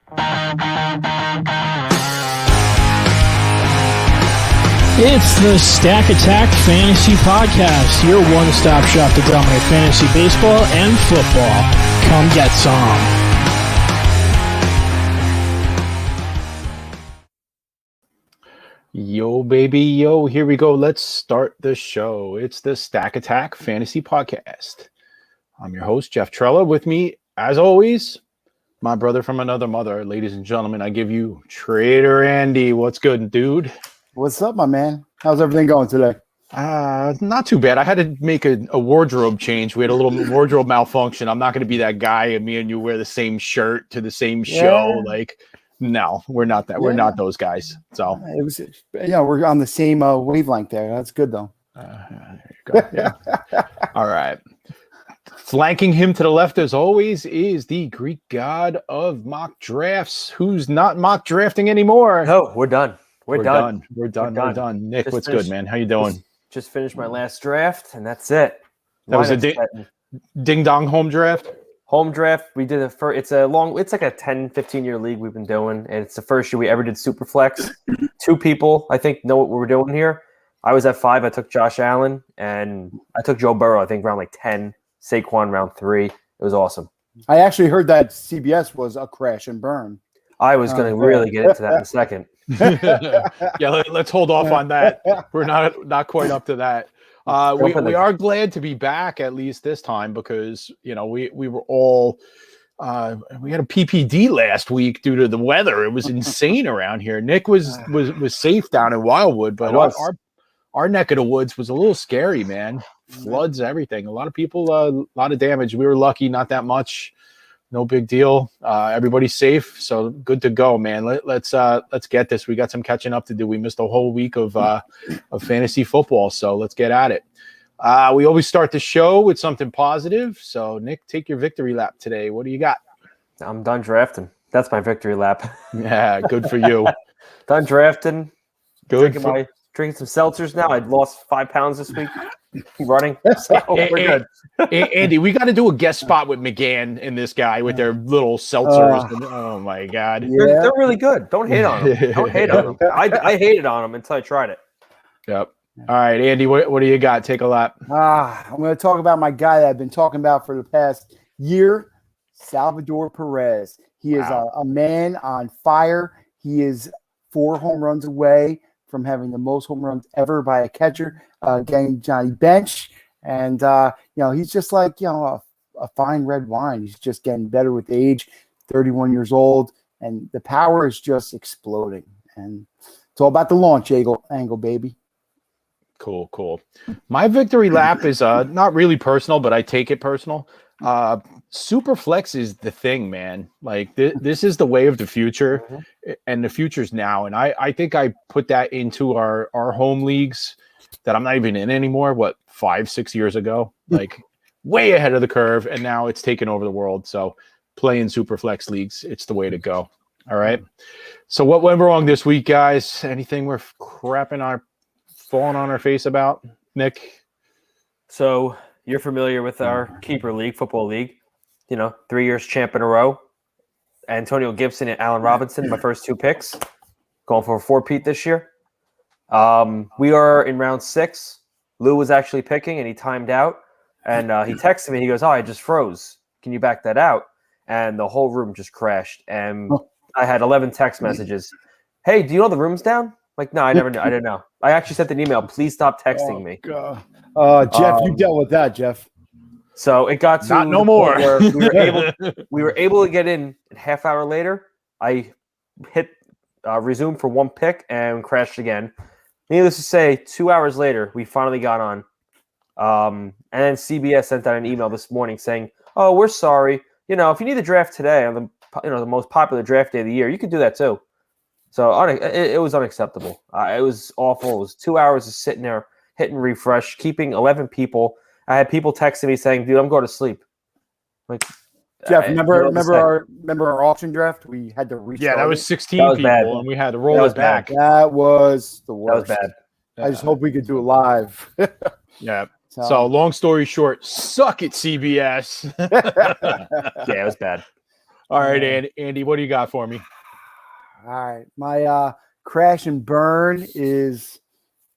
It's the Stack Attack Fantasy Podcast, your one-stop shop to dominate fantasy baseball and football. Come get some. Yo, baby, yo, here we go. Let's start the show. It's the Stack Attack Fantasy Podcast. I'm your host, Jeff Trella. With me, as always, my brother from another mother. Ladies and gentlemen, I give you Trader Andy. What's good, dude? What's up, my man? How's everything going today? Not too bad. I had to make a wardrobe change. We had a little wardrobe malfunction. I'm not going to be that guy and me and you wear the same shirt to the same show. Like, no, we're not that. We're not those guys. So it was, we're on the same wavelength there. That's good though. There you go. Yeah. All right. Flanking him to the left, as always, is the Greek god of mock drafts, who's not mock drafting anymore. No, we're done. We're done. Nick, what's good, man? How you doing? Just finished my last draft, and that's it. That was a ding-dong home draft? Home draft. We did it's like a 10, 15-year league we've been doing, and it's the first year we ever did Superflex. 2 people, I think, know what we're doing here. I was at 5. I took Josh Allen, and I took Joe Burrow, I think, round like 10. Saquon, round 3. It was awesome. I actually heard that CBS was a crash and burn. I was going to really get into that in a second. Yeah, let's hold off on that. We're not quite up to that. We are glad to be back at least this time because we were all we had a PPD last week due to the weather. It was insane around here. Nick was safe down in Wildwood, but our neck of the woods was a little scary, man. Floods, everything. A lot of people, a lot of damage. We were lucky, not that much. No big deal. Everybody's safe, so good to go, man. Let's get this. We got some catching up to do. We missed a whole week of fantasy football, so let's get at it. We always start the show with something positive. So, Nick, take your victory lap today. What do you got? I'm done drafting. That's my victory lap. Yeah, good for you. Done drafting. Good. Drinking some seltzers now. I lost 5 pounds this week. Running. So we're good. Andy, we got to do a guest spot with McGann and this guy with their little seltzers. Oh my God. Yeah. They're really good. Don't hate on them. Don't hate on them. I hated on them until I tried it. Yep. All right, Andy, what do you got? Take a lap. I'm going to talk about my guy that I've been talking about for the past year, Salvador Perez. He is a man on fire. He is 4 home runs away from having the most home runs ever by a catcher, getting Johnny Bench. And, he's just like, a fine red wine. He's just getting better with age, 31 years old, and the power is just exploding. And it's all about the launch angle, baby. Cool. My victory lap is not really personal, but I take it personal. Superflex is the thing, man. Like this is the way of the future, and the future's now. And I think I put that into our home leagues that I'm not even in anymore. 5-6 years ago, like way ahead of the curve, and now it's taken over the world. So playing Superflex leagues, it's the way to go. All right. So what went wrong this week, guys? Anything we're falling on our face about, Nick? So you're familiar with our keeper league, football league. 3 years champ in a row. Antonio Gibson and Allen Robinson, my first 2 picks. Going for a 4-peat this year. We are in round 6. Lou was actually picking, and he timed out. And he texted me. He goes, I just froze. Can you back that out? And the whole room just crashed. And I had 11 text messages. Hey, do you know the room's down? Like, no, I never knew. I didn't know. I actually sent an email. Please stop texting me. God. Jeff, you dealt with that, Jeff. So it got to not no more. Where we were able to get in a half hour later. I hit resume for 1 pick and crashed again. Needless to say, 2 hours later, we finally got on. And then CBS sent out an email this morning saying, "Oh, we're sorry. If you need the draft today on the most popular draft day of the year, you could do that too." So it was unacceptable. It was awful. It was 2 hours of sitting there, hitting refresh, keeping 11 people. I had people texting me saying, "Dude, I'm going to sleep." Like, Jeff, remember our auction draft? We had to restart. Yeah, that was 16 that was people, bad. and we had to roll it back. That was the worst. That was bad. I just hope we could do it live. Yeah. So long story short, suck it, CBS. Yeah, it was bad. All right, Andy, what do you got for me? All right. My crash and burn is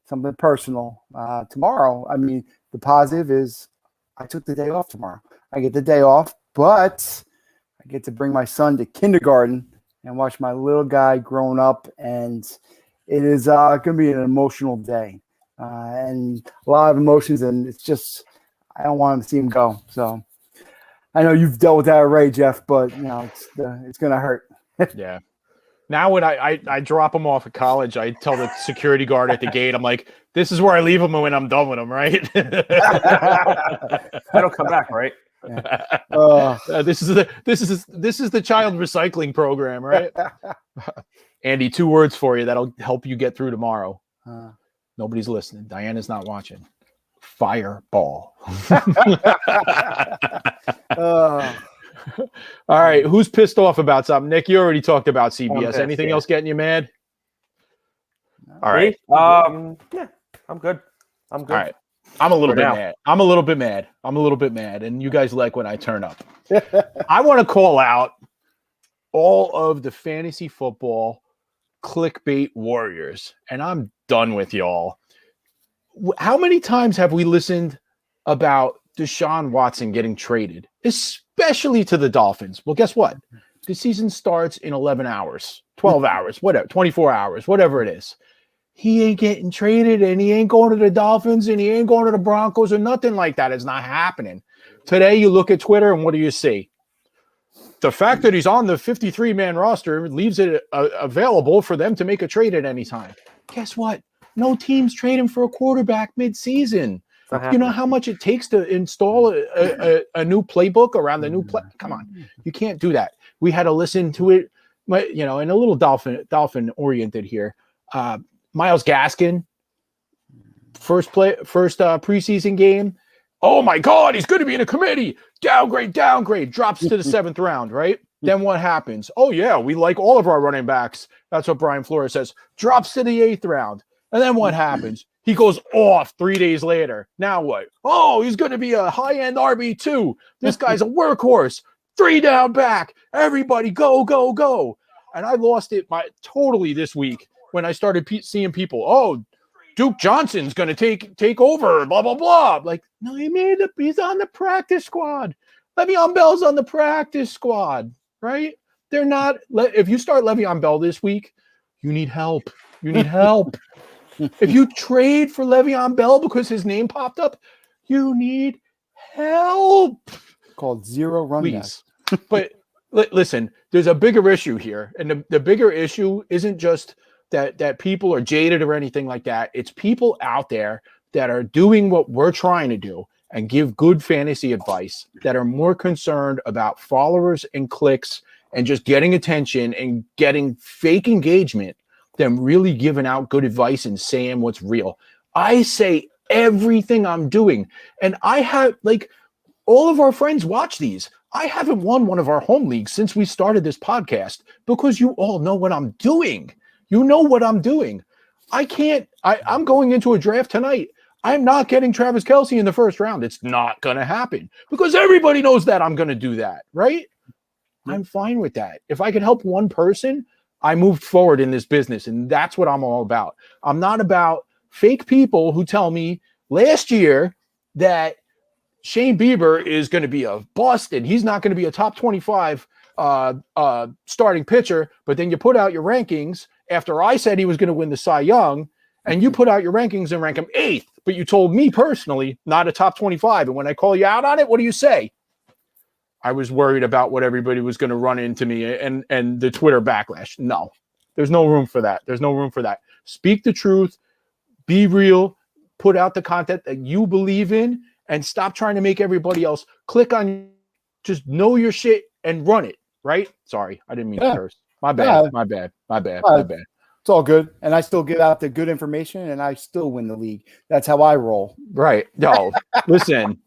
something personal. Tomorrow, I mean, the positive is I took the day off tomorrow. I get the day off, but I get to bring my son to kindergarten and watch my little guy growing up, and it is going to be an emotional day and a lot of emotions, and it's just I don't want him to see him go. So I know you've dealt with that already, Jeff, but it's going to hurt. Yeah. Now when I drop him off at college, I tell the security guard at the gate, I'm like, this is where I leave him when I'm done with him, right? That'll come back, right? This is the child recycling program, right? Andy, 2 words for you that'll help you get through tomorrow. Nobody's listening. Diana's not watching. Fireball. All right, who's pissed off about something? Nick, you already talked about CBS. Anything else getting you mad? All right. Yeah, I'm good. All right. I'm a little bit mad. I'm a little bit mad. And you guys like when I turn up. I want to call out all of the fantasy football clickbait warriors. And I'm done with y'all. How many times have we listened about Desean Watson getting traded, especially to the Dolphins? Well, guess what? The season starts in 11 hours, 12 hours, whatever, 24 hours, whatever it is. He ain't getting traded, and he ain't going to the Dolphins, and he ain't going to the Broncos, or nothing like that. It's not happening. Today, you look at Twitter, and what do you see? The fact that he's on the 53-man roster leaves it available for them to make a trade at any time. Guess what? No teams trade him for a quarterback mid-season. You know how much it takes to install a new playbook around the new play? Come on. You can't do that. We had to listen to it, and a little Dolphin-oriented here. Myles Gaskin, first preseason game. Oh, my God, he's going to be in a committee. Downgrade, drops to the 7th round, right? Then what happens? Oh, yeah, we like all of our running backs. That's what Brian Flores says. Drops to the 8th round. And then what happens? He goes off 3 days later. Now what? Oh, he's going to be a high-end RB2. This guy's a workhorse. 3 down back. Everybody go, go, go. And I lost it totally this week when I started seeing people, oh, Duke Johnson's going to take over, blah, blah, blah. Like, no, he's on the practice squad. Le'Veon Bell's on the practice squad, right? They're not – if you start Le'Veon Bell this week, you need help. You need help. If you trade for Le'Veon Bell because his name popped up, you need help. Called zero running. But listen, there's a bigger issue here. And the bigger issue isn't just that people are jaded or anything like that. It's people out there that are doing what we're trying to do and give good fantasy advice that are more concerned about followers and clicks and just getting attention and getting fake engagement than really giving out good advice and saying what's real. I say everything I'm doing. And I have, all of our friends watch these. I haven't won one of our home leagues since we started this podcast because you all know what I'm doing. You know what I'm doing. I'm going into a draft tonight. I'm not getting Travis Kelce in the first round. It's not going to happen because everybody knows that I'm going to do that, right? I'm fine with that. If I could help one person, I moved forward in this business, and that's what I'm all about. I'm not about fake people who tell me last year that Shane Bieber is going to be a bust and he's not going to be a top 25 starting pitcher, but then you put out your rankings after I said he was going to win the Cy Young, and you put out your rankings and rank him 8th, but you told me personally not a top 25. And when I call you out on it, what do you say? I was worried about what everybody was going to run into me and the Twitter backlash. No, there's no room for that. There's no room for that. Speak the truth, be real, put out the content that you believe in, and stop trying to make everybody else click on. Just know your shit and run it, right? Sorry, I didn't mean to curse. My bad. My bad. It's all good. And I still give out the good information and I still win the league. That's how I roll. Right. No, listen,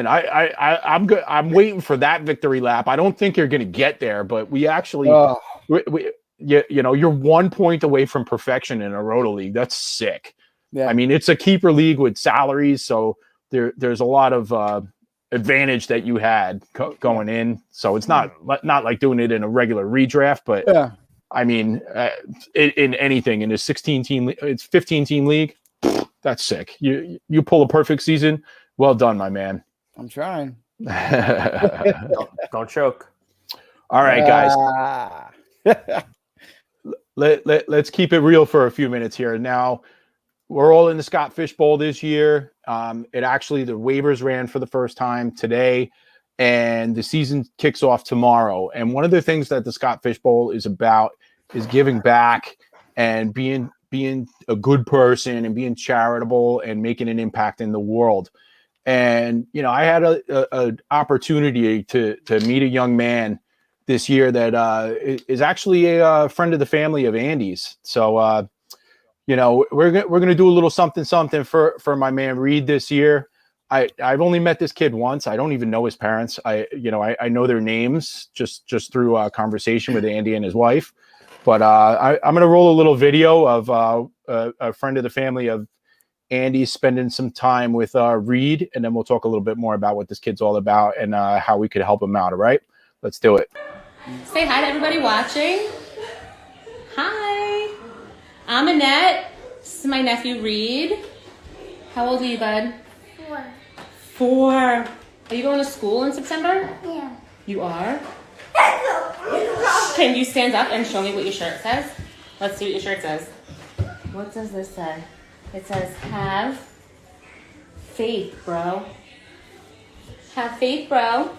I'm good. I'm waiting for that victory lap. I don't think you're going to get there, but we actually, you're 1 point away from perfection in a roto league. That's sick. Yeah. I mean, it's a keeper league with salaries. So there's a lot of advantage that you had going in. So it's not like doing it in a regular redraft, but I mean, in anything in a 16-team, it's 15-team league. That's sick. You pull a perfect season. Well done, my man. I'm trying. Don't choke. All right, guys. Let's keep it real for a few minutes here. Now, we're all in the Scott Fish Bowl this year. The waivers ran for the first time today, and the season kicks off tomorrow. And one of the things that the Scott Fish Bowl is about is giving back and being a good person and being charitable and making an impact in the world. And, I had an opportunity to meet a young man this year that is actually a friend of the family of Andy's. So, we're going to do a little something for my man Reed this year. I've only met this kid once. I don't even know his parents. I know their names just through a conversation with Andy and his wife. But I'm going to roll a little video of a friend of the family of Andy spending some time with Reed, and then we'll talk a little bit more about what this kid's all about and how we could help him out. All right, let's do it. Say hi to everybody watching. Hi, I'm Annette. This is my nephew Reed. How old are you, bud? 4. Are you going to school in September? Yeah. You are? Can you stand up and show me what your shirt says? Let's see what your shirt says. What does this say? It says, have faith, bro. Have faith, bro.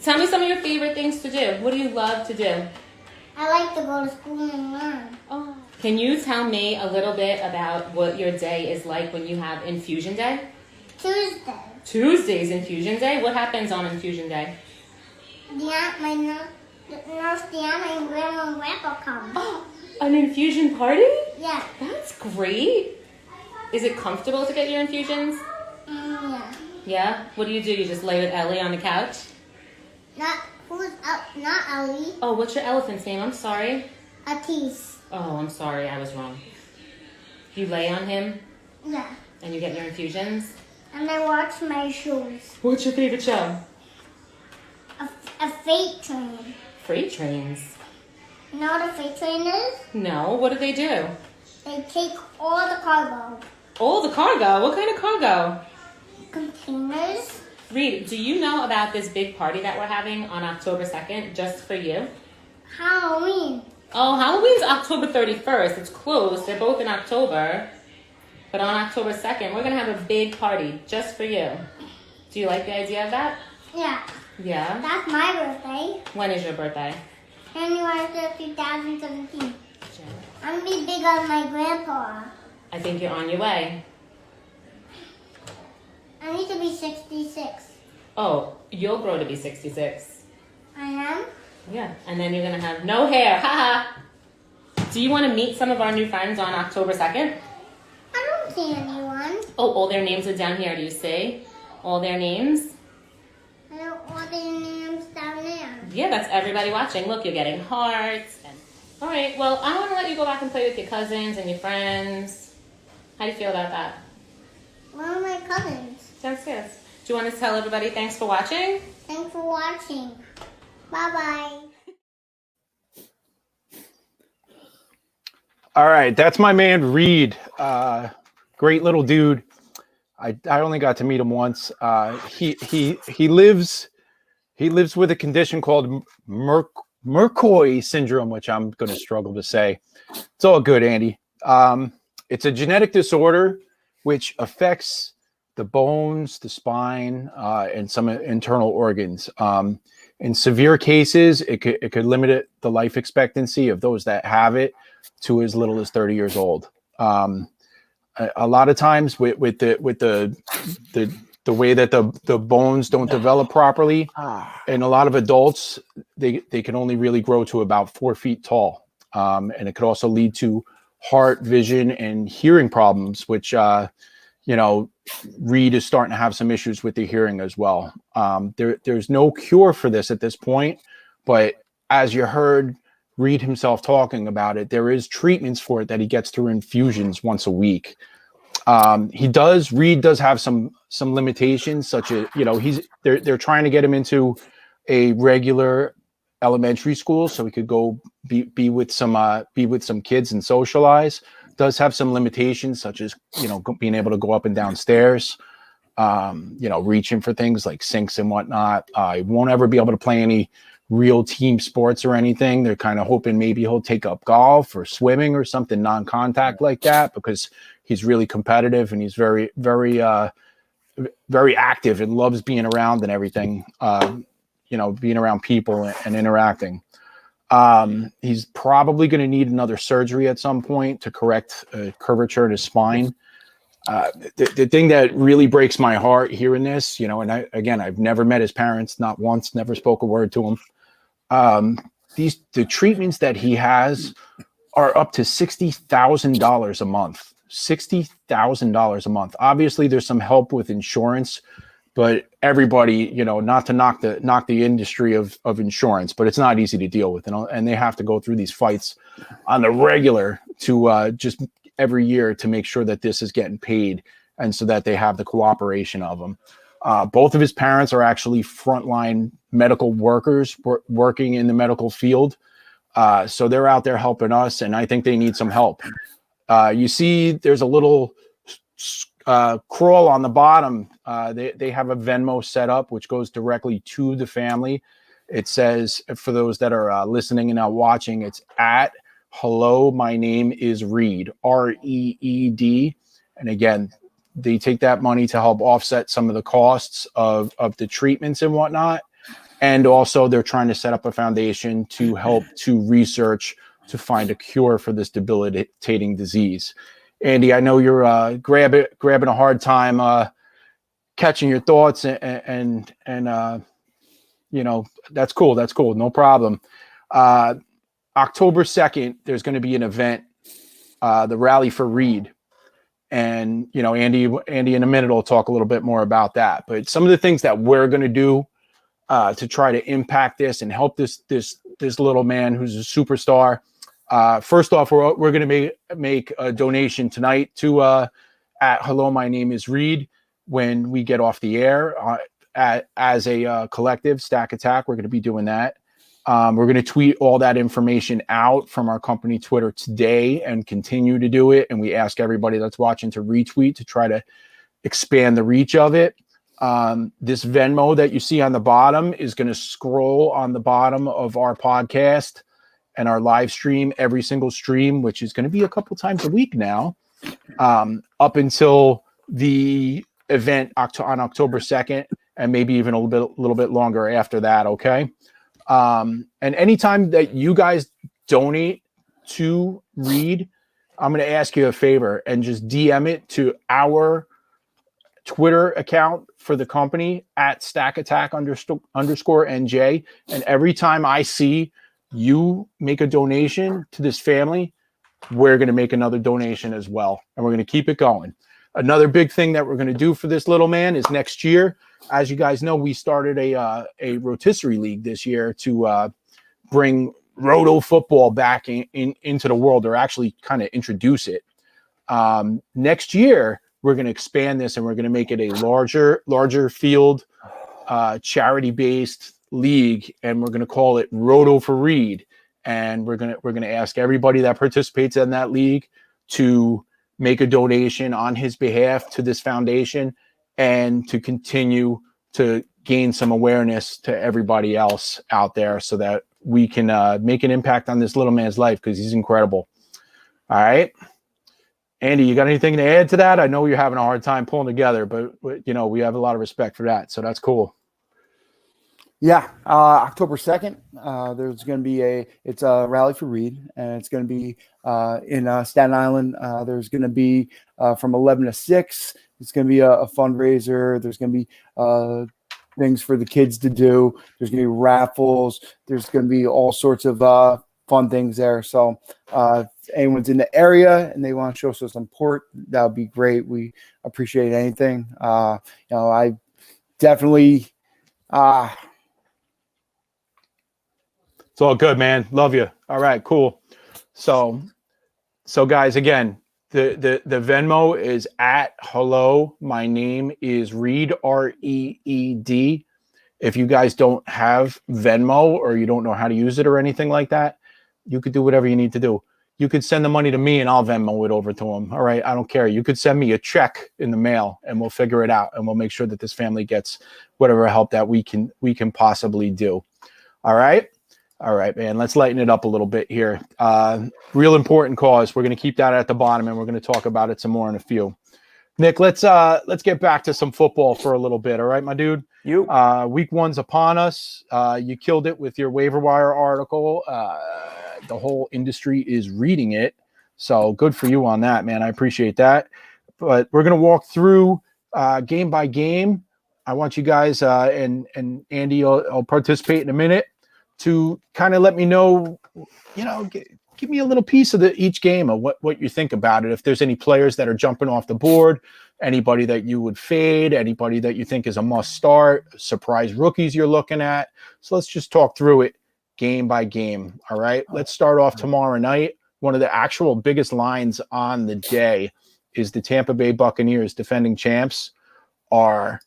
Tell me some of your favorite things to do. What do you love to do? I like to go to school and learn. Oh. Can you tell me a little bit about what your day is like when you have infusion day? Tuesday. Tuesday's infusion day? What happens on infusion day? My nurse Deanna and Grandma and Grandpa come. Oh, an infusion party? Yeah. That's great. Is it comfortable to get your infusions? Yeah. Yeah? What do? You just lay with Ellie on the couch? Not Ellie. Oh, what's your elephant's name? I'm sorry. Atis. Oh, I'm sorry. I was wrong. You lay on him? Yeah. And you get your infusions? And I watch my shows. What's your favorite show? A freight train. Freight trains? You know what a freight train is? No. What do? They take all the cargo. All the cargo? What kind of cargo? Containers. Reed, do you know about this big party that we're having on October 2nd just for you? Halloween. Oh, Halloween's October 31st. It's close. They're both in October. But on October 2nd, we're going to have a big party just for you. Do you like the idea of that? Yeah. Yeah? That's my birthday. When is your birthday? January 3rd, 2017. I'm going to be big on my grandpa. I think you're on your way. I need to be 66. Oh, you'll grow to be 66. I am? Yeah. And then you're going to have no hair. Haha. Do you want to meet some of our new friends on October 2nd? I don't see anyone. Oh, all their names are down here. Do you see? All their names? I don't want their names down there. Yeah, that's everybody watching. Look, you're getting hearts. All right, well, I want to let you go back and play with your cousins and your friends. How do you feel about that? Where are my cousins? Downstairs. Do you want to tell everybody thanks for watching? Thanks for watching. Bye-bye. All right, that's my man Reed. Great little dude. I only got to meet him once. He lives with a condition called Mccoy Syndrome, which I'm going to struggle to say. It's all good, Andy. It's a genetic disorder which affects the bones, the spine, and some internal organs. In severe cases, it could limit the life expectancy of those that have it to as little as 30 years old. A lot of times with the way that the bones don't develop properly, and a lot of adults, they can only really grow to about 4 feet tall. And it could also lead to heart, vision, and hearing problems, which, Reed is starting to have some issues with the hearing as well. There's no cure for this at this point, but as you heard Reed himself talking about it, there is treatments for it that he gets through infusions once a week. Reed does have some some limitations, such as, they're trying to get him into a regular elementary school so he could go be with some kids and socialize. Does have some limitations, such as, being able to go up and down stairs, reaching for things like sinks and whatnot. He won't ever be able to play any real team sports or anything. They're kind of hoping maybe he'll take up golf or swimming or something non-contact like that, because he's really competitive and he's very, very, very active and loves being around and everything, being around people and interacting. He's probably going to need another surgery at some point to correct curvature in his spine. The thing that really breaks my heart hearing this, and I've never met his parents, not once, never spoke a word to him. The treatments that he has are up to $60,000 a month. $60,000 a month. Obviously, there's some help with insurance, but everybody, not to knock the industry of insurance, but it's not easy to deal with, and they have to go through these fights on the regular to just every year to make sure that this is getting paid, and so that they have the cooperation of them. Both of his parents are actually frontline medical workers working in the medical field. So they're out there helping us, and I think they need some help. You see, there's a little crawl on the bottom. They have a Venmo set up, which goes directly to the family. It says, for those that are listening and not watching, it's at Hello, My Name is Reed, REED. And again, they take that money to help offset some of the costs of the treatments and whatnot. And also they're trying to set up a foundation to help to research to find a cure for this debilitating disease. Andy, I know you're grabbing a hard time catching your thoughts, and that's cool. That's cool. No problem. October 2nd, there's going to be an event, the Rally for Reed. And, Andy in a minute will talk a little bit more about that. But some of the things that we're going to do to try to impact this and help this little man who's a superstar. First off, we're going to make a donation tonight to at Hello, My Name is Reed when we get off the air as a collective, Stack Attack. We're going to be doing that. We're going to tweet all that information out from our company Twitter today and continue to do it. And we ask everybody that's watching to retweet to try to expand the reach of it. This Venmo that you see on the bottom is going to scroll on the bottom of our podcast and our live stream, every single stream, which is going to be a couple times a week now, up until the event on October 2nd, and maybe even a little bit longer after that. Okay. And anytime that you guys donate to Reed, I'm going to ask you a favor and just DM it to our Twitter account for the company at Stack Attack _ NJ. And every time I see you make a donation to this family, we're going to make another donation as well. And we're going to keep it going. Another big thing that we're going to do for this little man is next year. As you guys know, we started a rotisserie league this year to bring roto football back into the world, or actually kind of introduce it. Next year, we're going to expand this and we're going to make it a larger field, charity-based league, and we're going to call it Roto for Reed. And we're going to ask everybody that participates in that league to make a donation on his behalf to this foundation, and to continue to gain some awareness to everybody else out there, so that we can make an impact on this little man's life, because he's incredible. All right. Andy, you got anything to add to that? I know you're having a hard time pulling together, but we have a lot of respect for that. So that's cool. Yeah. October 2nd, there's going to be it's a Rally for Reed, and it's going to be in Staten Island. There's going to be from 11 to 6. It's going to be a fundraiser. There's going to be things for the kids to do. There's going to be raffles. There's going to be all sorts of fun things there. So if anyone's in the area and they want to show us some support, that would be great. We appreciate anything. I definitely it's all good, man. Love you. All right, cool. So guys, again, The Venmo is at hello. My name is Reed, Reed. If you guys don't have Venmo or you don't know how to use it or anything like that, you could do whatever you need to do. You could send the money to me and I'll Venmo it over to him. All right. I don't care. You could send me a check in the mail and we'll figure it out. And we'll make sure that this family gets whatever help that we can possibly do. All right. All right, man. Let's lighten it up a little bit here. Real important cause. We're going to keep that at the bottom and we're going to talk about it some more in a few. Nick, let's get back to some football for a little bit. All right, my dude. Week 1's upon us. You killed it with your waiver wire article. The whole industry is reading it. So good for you on that, man. I appreciate that. But we're going to walk through game by game. I want you guys and Andy, I'll participate in a minute to kind of let me know, give me a little piece of each game of what you think about it. If there's any players that are jumping off the board, anybody that you would fade, anybody that you think is a must start, surprise rookies you're looking at. So let's just talk through it game by game. All right. Let's start off tomorrow night. One of the actual biggest lines on the day is the Tampa Bay Buccaneers, defending champs, are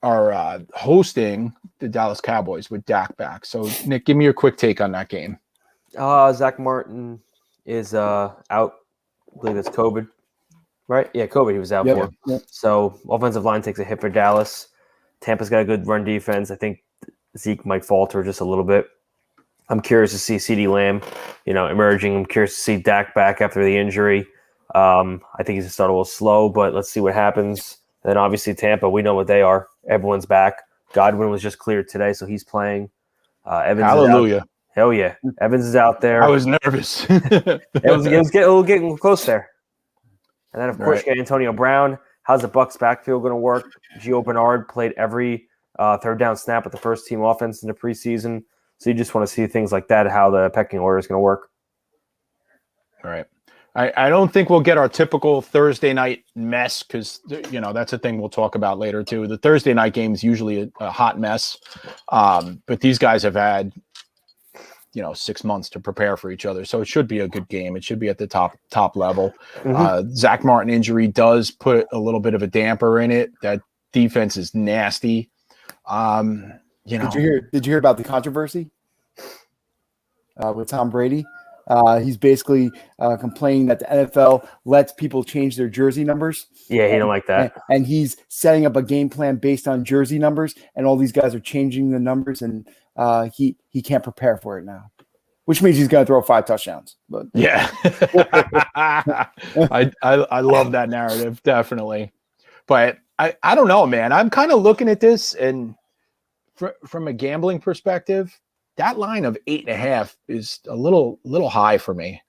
hosting the Dallas Cowboys with Dak back. So Nick, give me your quick take on that game. Zach Martin is out. I believe it's COVID, right? Yeah, COVID he was out for. Yep. So offensive line takes a hit for Dallas. Tampa's got a good run defense. I think Zeke might falter just a little bit. I'm curious to see CeeDee Lamb, emerging. I'm curious to see Dak back after the injury. I think he's started a little slow, but let's see what happens. And then obviously Tampa, we know what they are. Everyone's back. Godwin was just cleared today, so he's playing. Evans Hallelujah. Hell yeah. Evans is out there. I was nervous. it was getting close there. And then, of course, you got Antonio Brown. How's the Bucs backfield going to work? Gio Bernard played every third down snap with the first team offense in the preseason. So you just want to see things like that, how the pecking order is going to work. All right. I don't think we'll get our typical Thursday night mess because, that's a thing we'll talk about later, too. The Thursday night game is usually a hot mess. But these guys have had, 6 months to prepare for each other. So it should be a good game. It should be at the top level. Mm-hmm. Zach Martin injury does put a little bit of a damper in it. That defense is nasty. Did you hear about the controversy with Tom Brady? He's basically complaining that the NFL lets people change their jersey numbers. Yeah, he don't like that. And he's setting up a game plan based on jersey numbers, and all these guys are changing the numbers, and he can't prepare for it now, which means he's going to throw 5 touchdowns. But yeah, I love that narrative, definitely. But I don't know, man. I'm kind of looking at this, and from a gambling perspective, that line of 8.5 is a little high for me.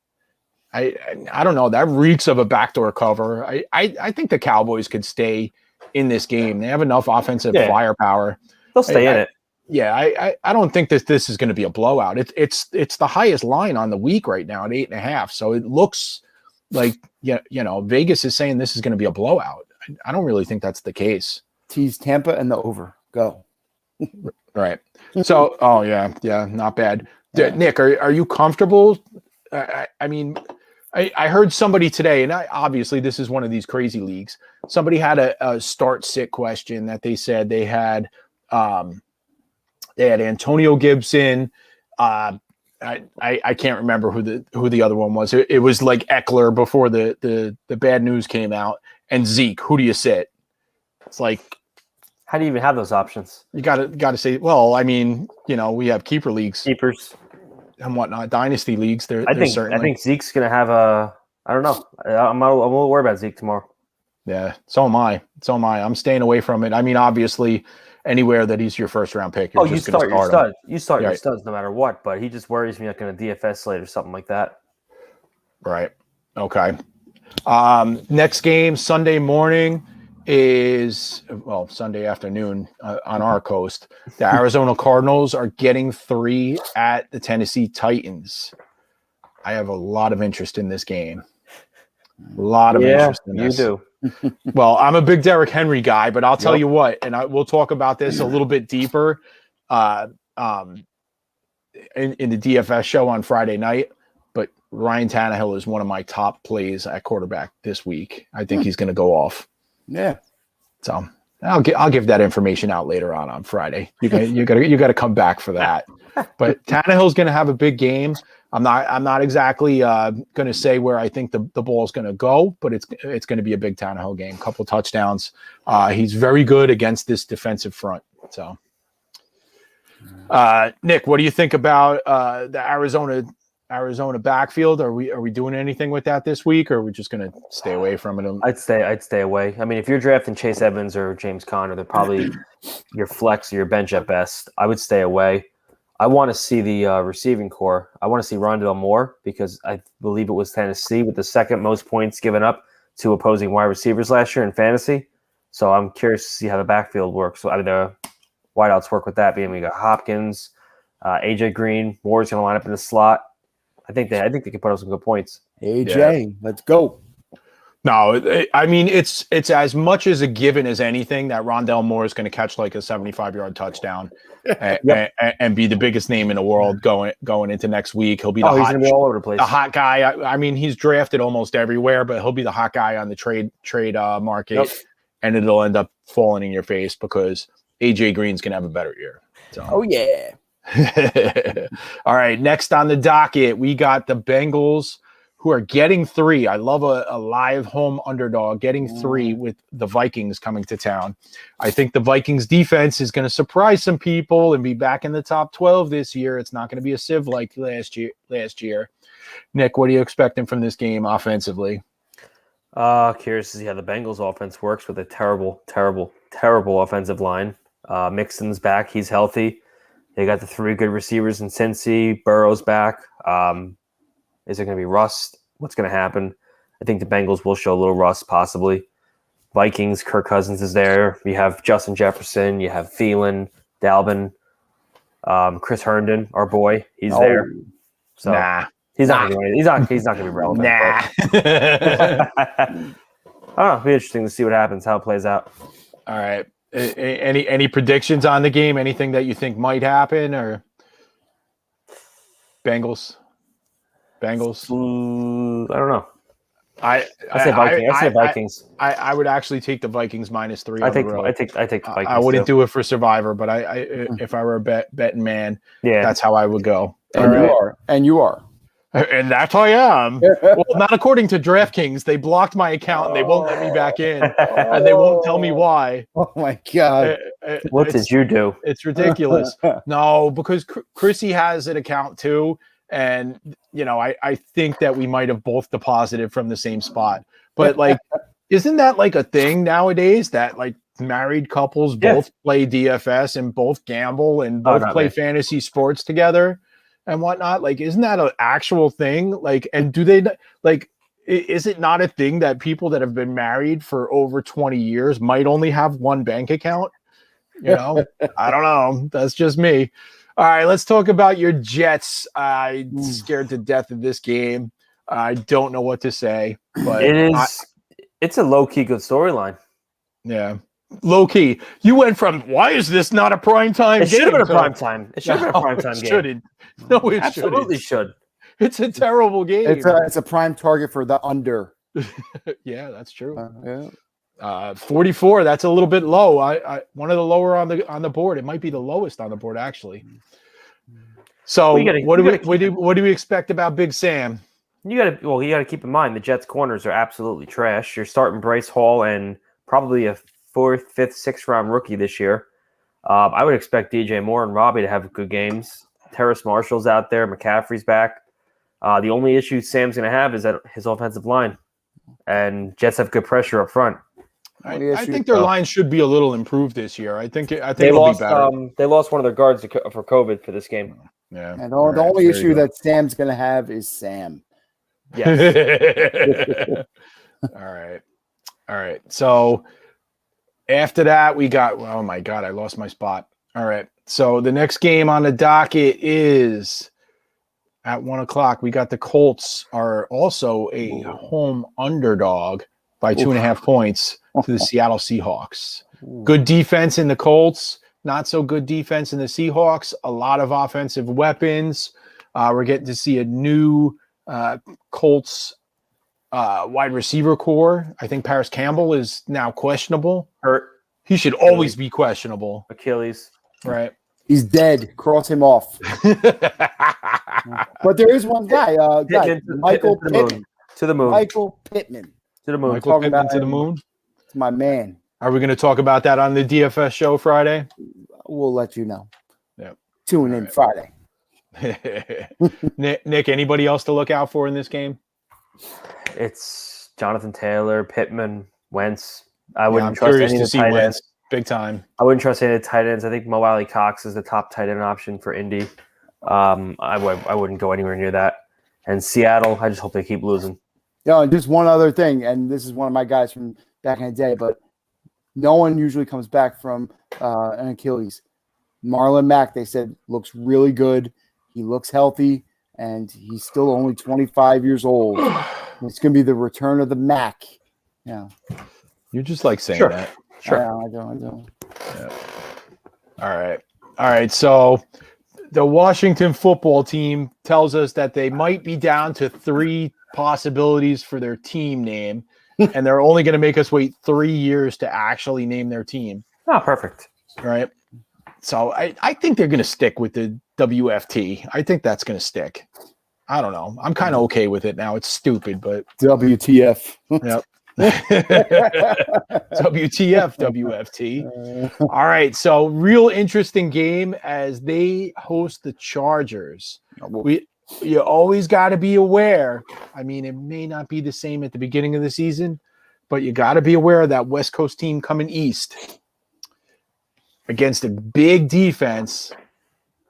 I don't know. That reeks of a backdoor cover. I think the Cowboys could stay in this game. They have enough offensive firepower. They'll stay in it. Yeah, I don't think this is going to be a blowout. It's the highest line on the week right now at 8.5. So it looks like Vegas is saying this is going to be a blowout. I don't really think that's the case. Tease Tampa and the over. Go. Right. So, not bad. Nick, are you comfortable? I mean, I heard somebody today, and obviously this is one of these crazy leagues. Somebody had a start-sit question that they said they had Antonio Gibson. I can't remember who the other one was. It was like Eckler before the bad news came out, and Zeke. Who do you sit? It's like, how do you even have those options? You got to say, well, I mean, we have keepers and whatnot, dynasty leagues. I think Zeke's going to have I don't know. I'm a little worried about Zeke tomorrow. Yeah, so am I. I'm staying away from it. I mean, obviously, anywhere that he's your first round pick, you're just going to start him. You start your studs no matter what, but he just worries me like in a DFS slate or something like that. Right. Okay. Next game Sunday morning is Sunday afternoon on our coast. The Arizona Cardinals are getting 3 at the Tennessee Titans. I have a lot of interest in this game. A lot of interest in this. You do. Well, I'm a big Derrick Henry guy, but I'll tell you what, and we'll talk about this a little bit deeper in the DFS show on Friday night. but Ryan Tannehill is one of my top plays at quarterback this week. I think he's going to go off. Yeah. So I'll give that information out later on Friday. You got to come back for that. But Tannehill's going to have a big game. I'm not exactly going to say where I think the ball is going to go, but it's going to be a big Tannehill game. Couple touchdowns. He's very good against this defensive front. So, Nick, what do you think about the Arizona backfield? Are we doing anything with that this week, or are we just going to stay away from it? I'd stay away. I mean, if you're drafting Chase Edmonds or James Conner, they're probably your flex or your bench at best. I would stay away. I want to see the receiving core. I want to see Rondale Moore because I believe it was Tennessee with the second most points given up to opposing wide receivers last year in fantasy. So I'm curious to see how the backfield works. So the wideouts work with that. Being we got Hopkins, AJ Green, Moore's going to line up in the slot. I think they can put up some good points. AJ, let's go. No, I mean it's as much as a given as anything that Rondale Moore is going to catch like a 75-yard touchdown and be the biggest name in the world going into next week. He'll be he's going to be all over the place. The hot guy. I mean, he's drafted almost everywhere, but he'll be the hot guy on the trade market, and it'll end up falling in your face because AJ Green's going to have a better year. So. Oh yeah. All right, next on the docket, we got the Bengals who are getting 3. I love a live home underdog getting 3 with the Vikings coming to town. I think the Vikings defense is going to surprise some people and be back in the top 12 this year. It's not going to be a sieve like last year. Nick, what are you expecting from this game offensively? Curious to see how the Bengals offense works with a terrible, terrible, terrible offensive line. Mixon's back. He's healthy. They got the 3 good receivers in Cincy. Burrow's back. Is it going to be rust? What's going to happen? I think the Bengals will show a little rust, possibly. Vikings, Kirk Cousins is there. You have Justin Jefferson. You have Thielen, Dalvin, Chris Herndon, our boy. He's there. So he's not going to be relevant. Nah. I don't know. It'll be interesting to see what happens, how it plays out. All right. Any predictions on the game? Anything that you think might happen, or Bengals? I don't know. I say Vikings. I would actually take the Vikings -3. I take the Vikings. I wouldn't do it for Survivor, but if I were a betting man, that's how I would go. And you are. And that's how I am. Well, not according to DraftKings. They blocked my account and they won't let me back in, and they won't tell me why. Oh my God! What did you do? It's ridiculous. No, because Chrissy has an account too. And, I think that we might have both deposited from the same spot. But, isn't that like a thing nowadays that, married couples both play DFS and both gamble and both play fantasy sports together and whatnot? Isn't that an actual thing? And do they, is it not a thing that people that have been married for over 20 years might only have one bank account? I don't know. That's just me. All right, let's talk about your Jets. I'm scared to death of this game. I don't know what to say, but it's a low-key good storyline. Yeah. Low-key. You went from, why is this not a primetime game? It should have been a primetime. It should have been a primetime game. Shouldn't. No, it absolutely should. It's a terrible game. It's a prime target for the under. Yeah, that's true. 44. That's a little bit low. I one of the lower on the board. It might be the lowest on the board actually. So what do we expect about Big Sam? You got to keep in mind the Jets corners are absolutely trash. You're starting Bryce Hall and probably a 4th, 5th, 6th round rookie this year. I would expect DJ Moore and Robbie to have good games. Terrace Marshall's out there. McCaffrey's back. The only issue Sam's going to have is that his offensive line, and Jets have good pressure up front. I think their line should be a little improved this year. I think it'll be better. They lost one of their guards for COVID for this game. Yeah. And the only issue that Sam's going to have is Sam. Yes. All right. So after that, we got. Oh my God, I lost my spot. All right. So the next game on the docket is at 1:00. We got the Colts are also a home underdog by 2.5 points to the Seattle Seahawks. Good defense in the Colts, not so good defense in the Seahawks. A lot of offensive weapons. We're getting to see a new Colts wide receiver core. I think Paris Campbell is now questionable. Hurt. He should always be questionable. Achilles. Right. He's dead. Cross him off. But there is one guy, Michael Pittman. To the moon. Michael Pittman. To the moon. Michael Pittman to the moon. It's my man. Are we going to talk about that on the DFS show Friday? We'll let you know. Yep. Tune in Friday. Nick, anybody else to look out for in this game? It's Jonathan Taylor, Pittman, Wentz. I wouldn't I'm trust curious any of to the see tight Wentz ends. big time. I wouldn't trust any of the tight ends. I think Mo Alley Cox is the top tight end option for Indy. I wouldn't go anywhere near that. And Seattle, I just hope they keep losing. And just one other thing, and this is one of my guys from back in the day, but no one usually comes back from an Achilles. Marlon Mack, they said, looks really good. He looks healthy, and he's still only 25 years old. It's going to be the return of the Mac. Yeah. You just like saying that. Sure. I don't. Yeah. All right. So the Washington football team tells us that they might be down to 3 possibilities for their team name, and they're only going to make us wait 3 years to actually name their team. Oh, perfect. Right. So I think they're going to stick with the WFT. I think that's going to stick. I don't know. I'm kind of okay with it now. It's stupid, but WTF. Yep. WTF, WFT. All right. So real interesting game as they host the Chargers. You always got to be aware. I mean, it may not be the same at the beginning of the season, but you got to be aware of that West Coast team coming east against a big defense.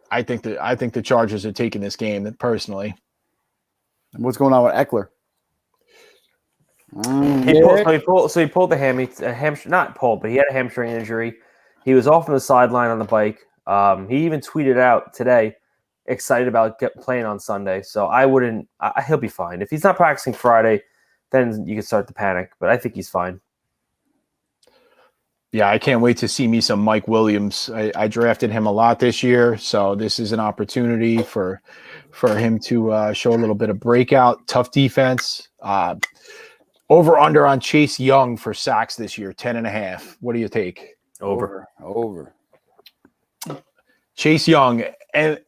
I think the Chargers are taking this game personally. What's going on with Eckler? He pulled the hamstring. Not pulled, but he had a hamstring injury. He was off on the sideline on the bike. He even tweeted out today, excited about playing on Sunday. So he'll be fine. If he's not practicing Friday, then you can start to panic. But I think he's fine. Yeah, I can't wait to see me some Mike Williams. I drafted him a lot this year, so this is an opportunity for him to show a little bit of breakout. Tough defense. Over under on Chase Young for sacks this year, 10.5. What do you take? Over. Chase Young and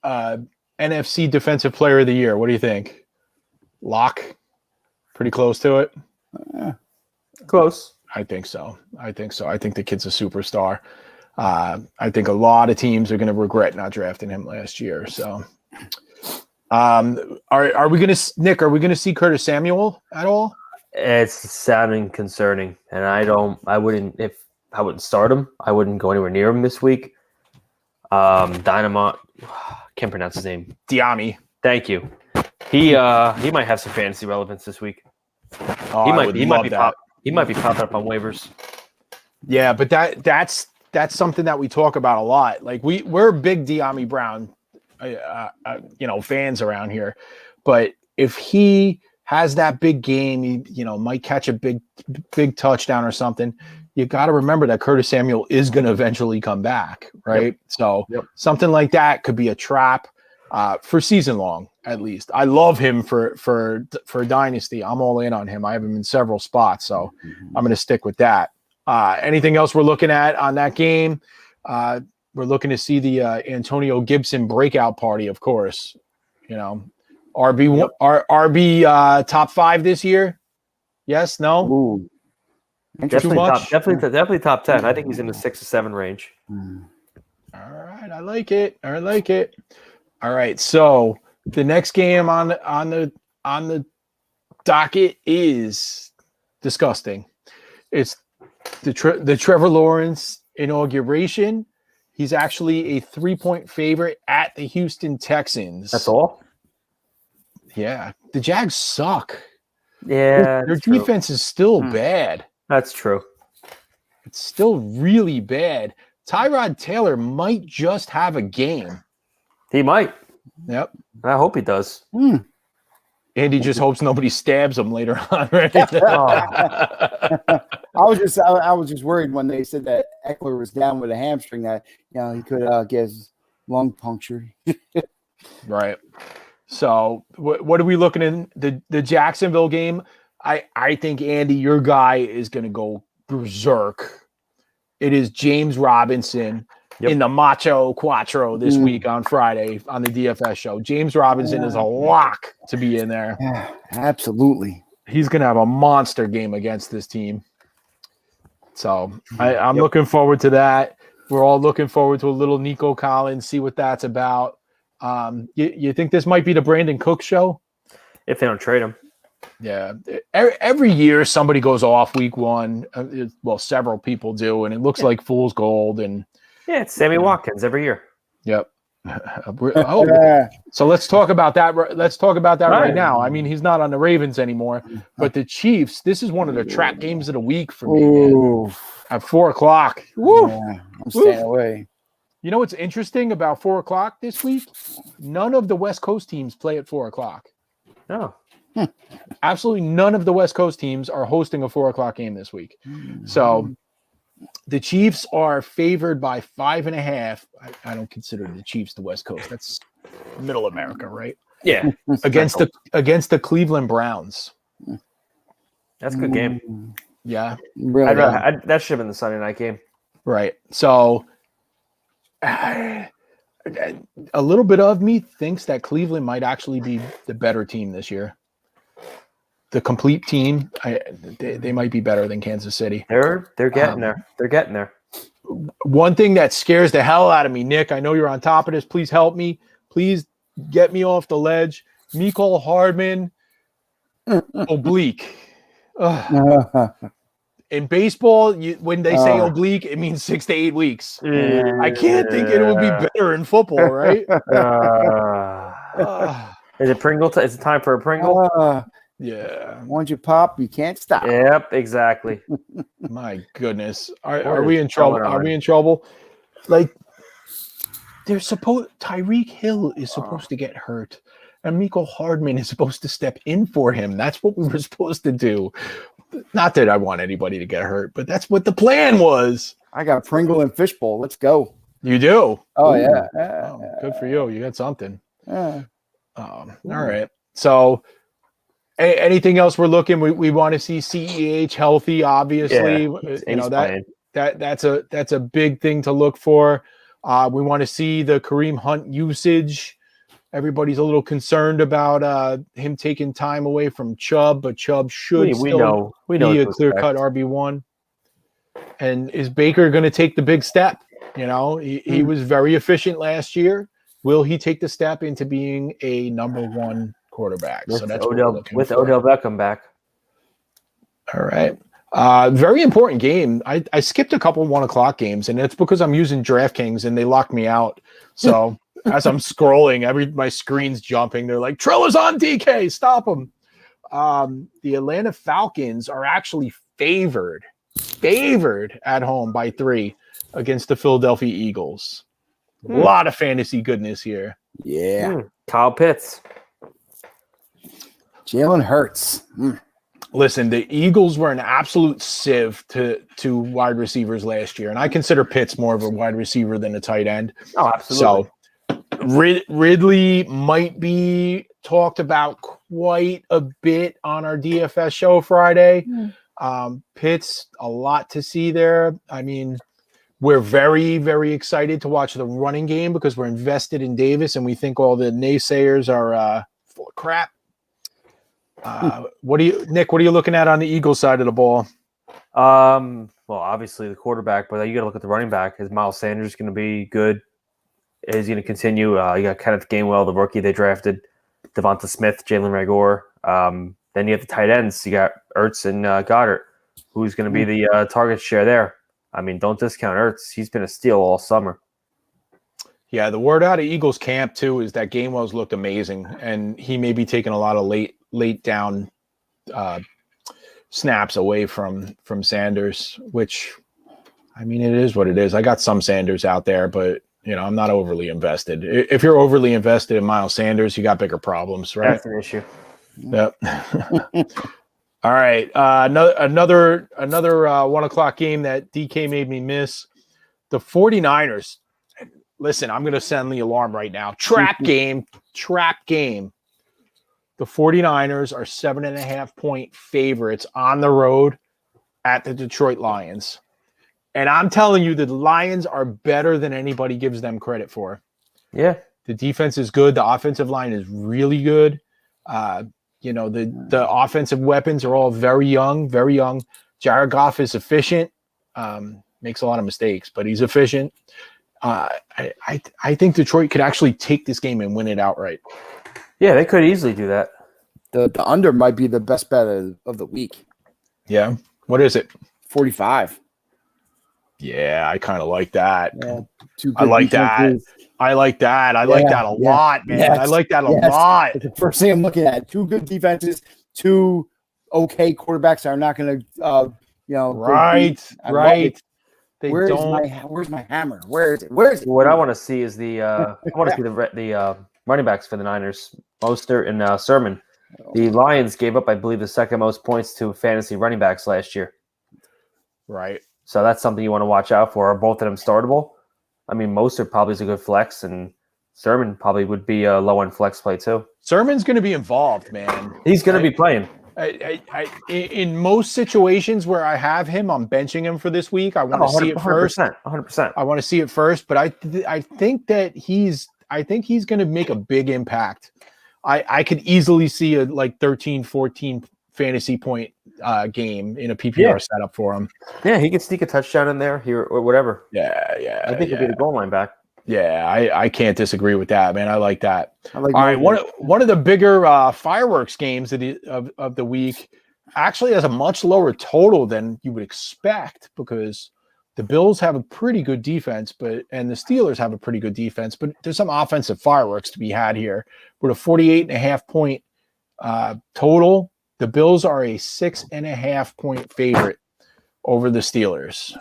NFC Defensive Player of the Year. What do you think? Lock? Pretty close to it? Close. I think so. I think the kid's a superstar. I think a lot of teams are going to regret not drafting him last year. So, are we going to, Nick? Are we going to see Curtis Samuel at all? It's sounding concerning, and I wouldn't start him. I wouldn't go anywhere near him this week. Dynamite, can't pronounce his name. Diami. Thank you. He might have some fantasy relevance this week. Oh, He might be popping up on waivers. Yeah, but that's something that we talk about a lot. Like we're big Diami Brown, fans around here. But if he has that big game, he might catch a big touchdown or something. You got to remember that Curtis Samuel is going to eventually come back, right? Yep. So something like that could be a trap for season long, at least. I love him for Dynasty. I'm all in on him. I have him in several spots, so I'm going to stick with that. Anything else we're looking at on that game? We're looking to see the Antonio Gibson breakout party, of course. RB top 5 this year? Yes? No? Ooh. Definitely top 10. I think he's in the 6 or 7 range. All right, I like it. All right, so the next game on the docket is disgusting. It's the Trevor Lawrence inauguration. He's actually a 3-point favorite at the Houston Texans. That's all? Yeah, the Jags suck. Yeah, their defense is still bad. That's true. It's still really bad. Tyrod Taylor might just have a game. He might. Yep. I hope he does. Andy just hopes nobody stabs him later on. Right? I was just worried when they said that Eckler was down with a hamstring that he could get his lung punctured. Right. So what are we looking in the Jacksonville game? I think, Andy, your guy is going to go berserk. It is James Robinson in the Macho Quattro this week on Friday on the DFS show. James Robinson is a lock to be in there. Yeah, absolutely. He's going to have a monster game against this team. So I'm looking forward to that. We're all looking forward to a little Nico Collins, see what that's about. You think this might be the Brandon Cook show? If they don't trade him. Yeah. Every year somebody goes off week one. Well, several people do, and it looks like fool's gold. And yeah, it's Sammy Watkins every year. Yep. So let's talk about that. Let's talk about that right now. I mean, he's not on the Ravens anymore, but the Chiefs, this is one of the trap games of the week for me, man. At 4:00. Woo! Yeah, I'm staying away. You know what's interesting about 4:00 this week? None of the West Coast teams play at 4:00. No. Absolutely none of the West Coast teams are hosting a 4:00 game this week. So the Chiefs are favored by 5.5. I don't consider the Chiefs the West Coast. That's Middle America, right? Yeah. Against the Cleveland Browns. That's a good game. Yeah. Really that should have been the Sunday night game. Right. So a little bit of me thinks that Cleveland might actually be the better team this year. The complete team, they might be better than Kansas City. They're getting there. They're getting there. One thing that scares the hell out of me, Nick, I know you're on top of this. Please help me. Please get me off the ledge. Mecole Hardman, oblique. In baseball, when they say oblique, it means 6 to 8 weeks. I can't think it would be better in football, right? Is it Pringle? Is it time for a Pringle? Yeah. Once you pop, you can't stop. Yep, exactly. My goodness. Are we in trouble? Are we in trouble? Like, Tyreek Hill is supposed to get hurt, and Mecole Hardman is supposed to step in for him. That's what we were supposed to do. Not that I want anybody to get hurt, but that's what the plan was. I got Pringle and Fishbowl. Let's go. You do? Oh, Ooh. yeah. Good for you. You got something. Yeah. All right. So anything else we're looking? We want to see CEH healthy, obviously. That's a big thing to look for. We want to see the Kareem Hunt usage. Everybody's a little concerned about him taking time away from Chubb, but Chubb should be a clear-cut RB1. And is Baker going to take the big step? You know, he was very efficient last year. Will he take the step into being a number one quarterback? With so that's Odell Beckham back. All right. Very important game. I skipped a couple 1:00 games, and it's because I'm using DraftKings and they locked me out. So as I'm scrolling, my screen's jumping. They're like, Trilla's on DK, stop him. The Atlanta Falcons are actually favored at home by 3 against the Philadelphia Eagles. A lot of fantasy goodness here. Yeah. Kyle Pitts. Jalen Hurts. Listen, the Eagles were an absolute sieve to wide receivers last year, and I consider Pitts more of a wide receiver than a tight end. Oh, absolutely. So Ridley might be talked about quite a bit on our DFS show Friday. Pitts, a lot to see there. I mean, we're very, very excited to watch the running game because we're invested in Davis, and we think all the naysayers are full of crap. Nick, what are you looking at on the Eagles side of the ball? Well, obviously the quarterback, but you got to look at the running back. Is Miles Sanders going to be good? Is he going to continue? You got Kenneth Gainwell, the rookie they drafted, Devonta Smith, Jalen Reagor. Then you have the tight ends. You got Ertz and Goddard. Who's going to be the target share there? I mean, don't discount Ertz. He's been a steal all summer. Yeah, the word out of Eagles camp too is that Gainwell's looked amazing, and he may be taking a lot of late down snaps away from Sanders, which, I mean, it is what it is. I got some Sanders out there, but I'm not overly invested. If you're overly invested in Miles Sanders, you got bigger problems, right? That's an issue. Yep. All right. Another 1:00 game that DK made me miss. The 49ers. Listen, I'm going to sound the alarm right now. Trap game. the 49ers are 7.5-point favorites on the road at the Detroit Lions. And I'm telling you, the Lions are better than anybody gives them credit for. Yeah. The defense is good. The offensive line is really good. The offensive weapons are all very young, very young. Jared Goff is efficient. Makes a lot of mistakes, but he's efficient. I think Detroit could actually take this game and win it outright. Yeah, they could easily do that. The under might be the best bet of the week. Yeah. What is it? 45. Yeah, I kind of like that. Yeah, I like that. I like that. I like that a lot, man. Yes, I like that a lot. It's the first thing I'm looking at. 2 good defenses, 2 okay quarterbacks that are not going to, Right. Where's my hammer? Where is it? What I want to see is the running backs for the Niners, Mostert and Sermon. The Lions gave up, I believe, the second most points to fantasy running backs last year. Right. So that's something you want to watch out for. Are both of them startable? I mean, Mostert probably is a good flex, and Sermon probably would be a low-end flex play too. Sermon's going to be involved, man. He's going to be playing. In most situations where I have him, I'm benching him for this week. I want to see it first. 100%. I want to see it first, but I think that he's going to make a big impact. I could easily see a 13, 14 fantasy point game in a PPR setup for him. Yeah, he could sneak a touchdown in there here or whatever. Yeah. I think he'll be the goal line back. Yeah, I can't disagree with that, man. I like that. All right, one of the bigger fireworks games of the week actually has a much lower total than you would expect because the Bills have a pretty good defense, and the Steelers have a pretty good defense, but there's some offensive fireworks to be had here. With a 48.5-point total, the Bills are a 6.5-point favorite over the Steelers.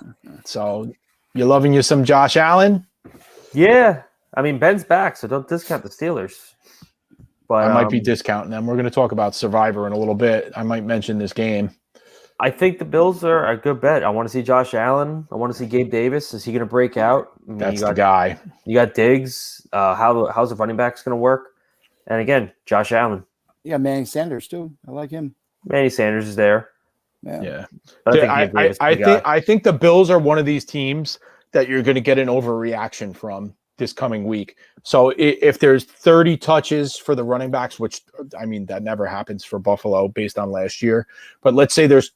So you're loving you some Josh Allen? Yeah. I mean, Ben's back, so don't discount the Steelers. But I might be discounting them. We're going to talk about Survivor in a little bit. I might mention this game. I think the Bills are a good bet. I want to see Josh Allen. I want to see Gabe Davis. Is he going to break out? I mean, That's the guy. You got Diggs. How's the running backs going to work? And again, Josh Allen. Yeah, Manny Sanders too. I like him. Manny Sanders is there. Yeah. But I think the Bills are one of these teams that you're going to get an overreaction from this coming week. So if there's 30 touches for the running backs, which I mean, that never happens for Buffalo based on last year, but let's say there's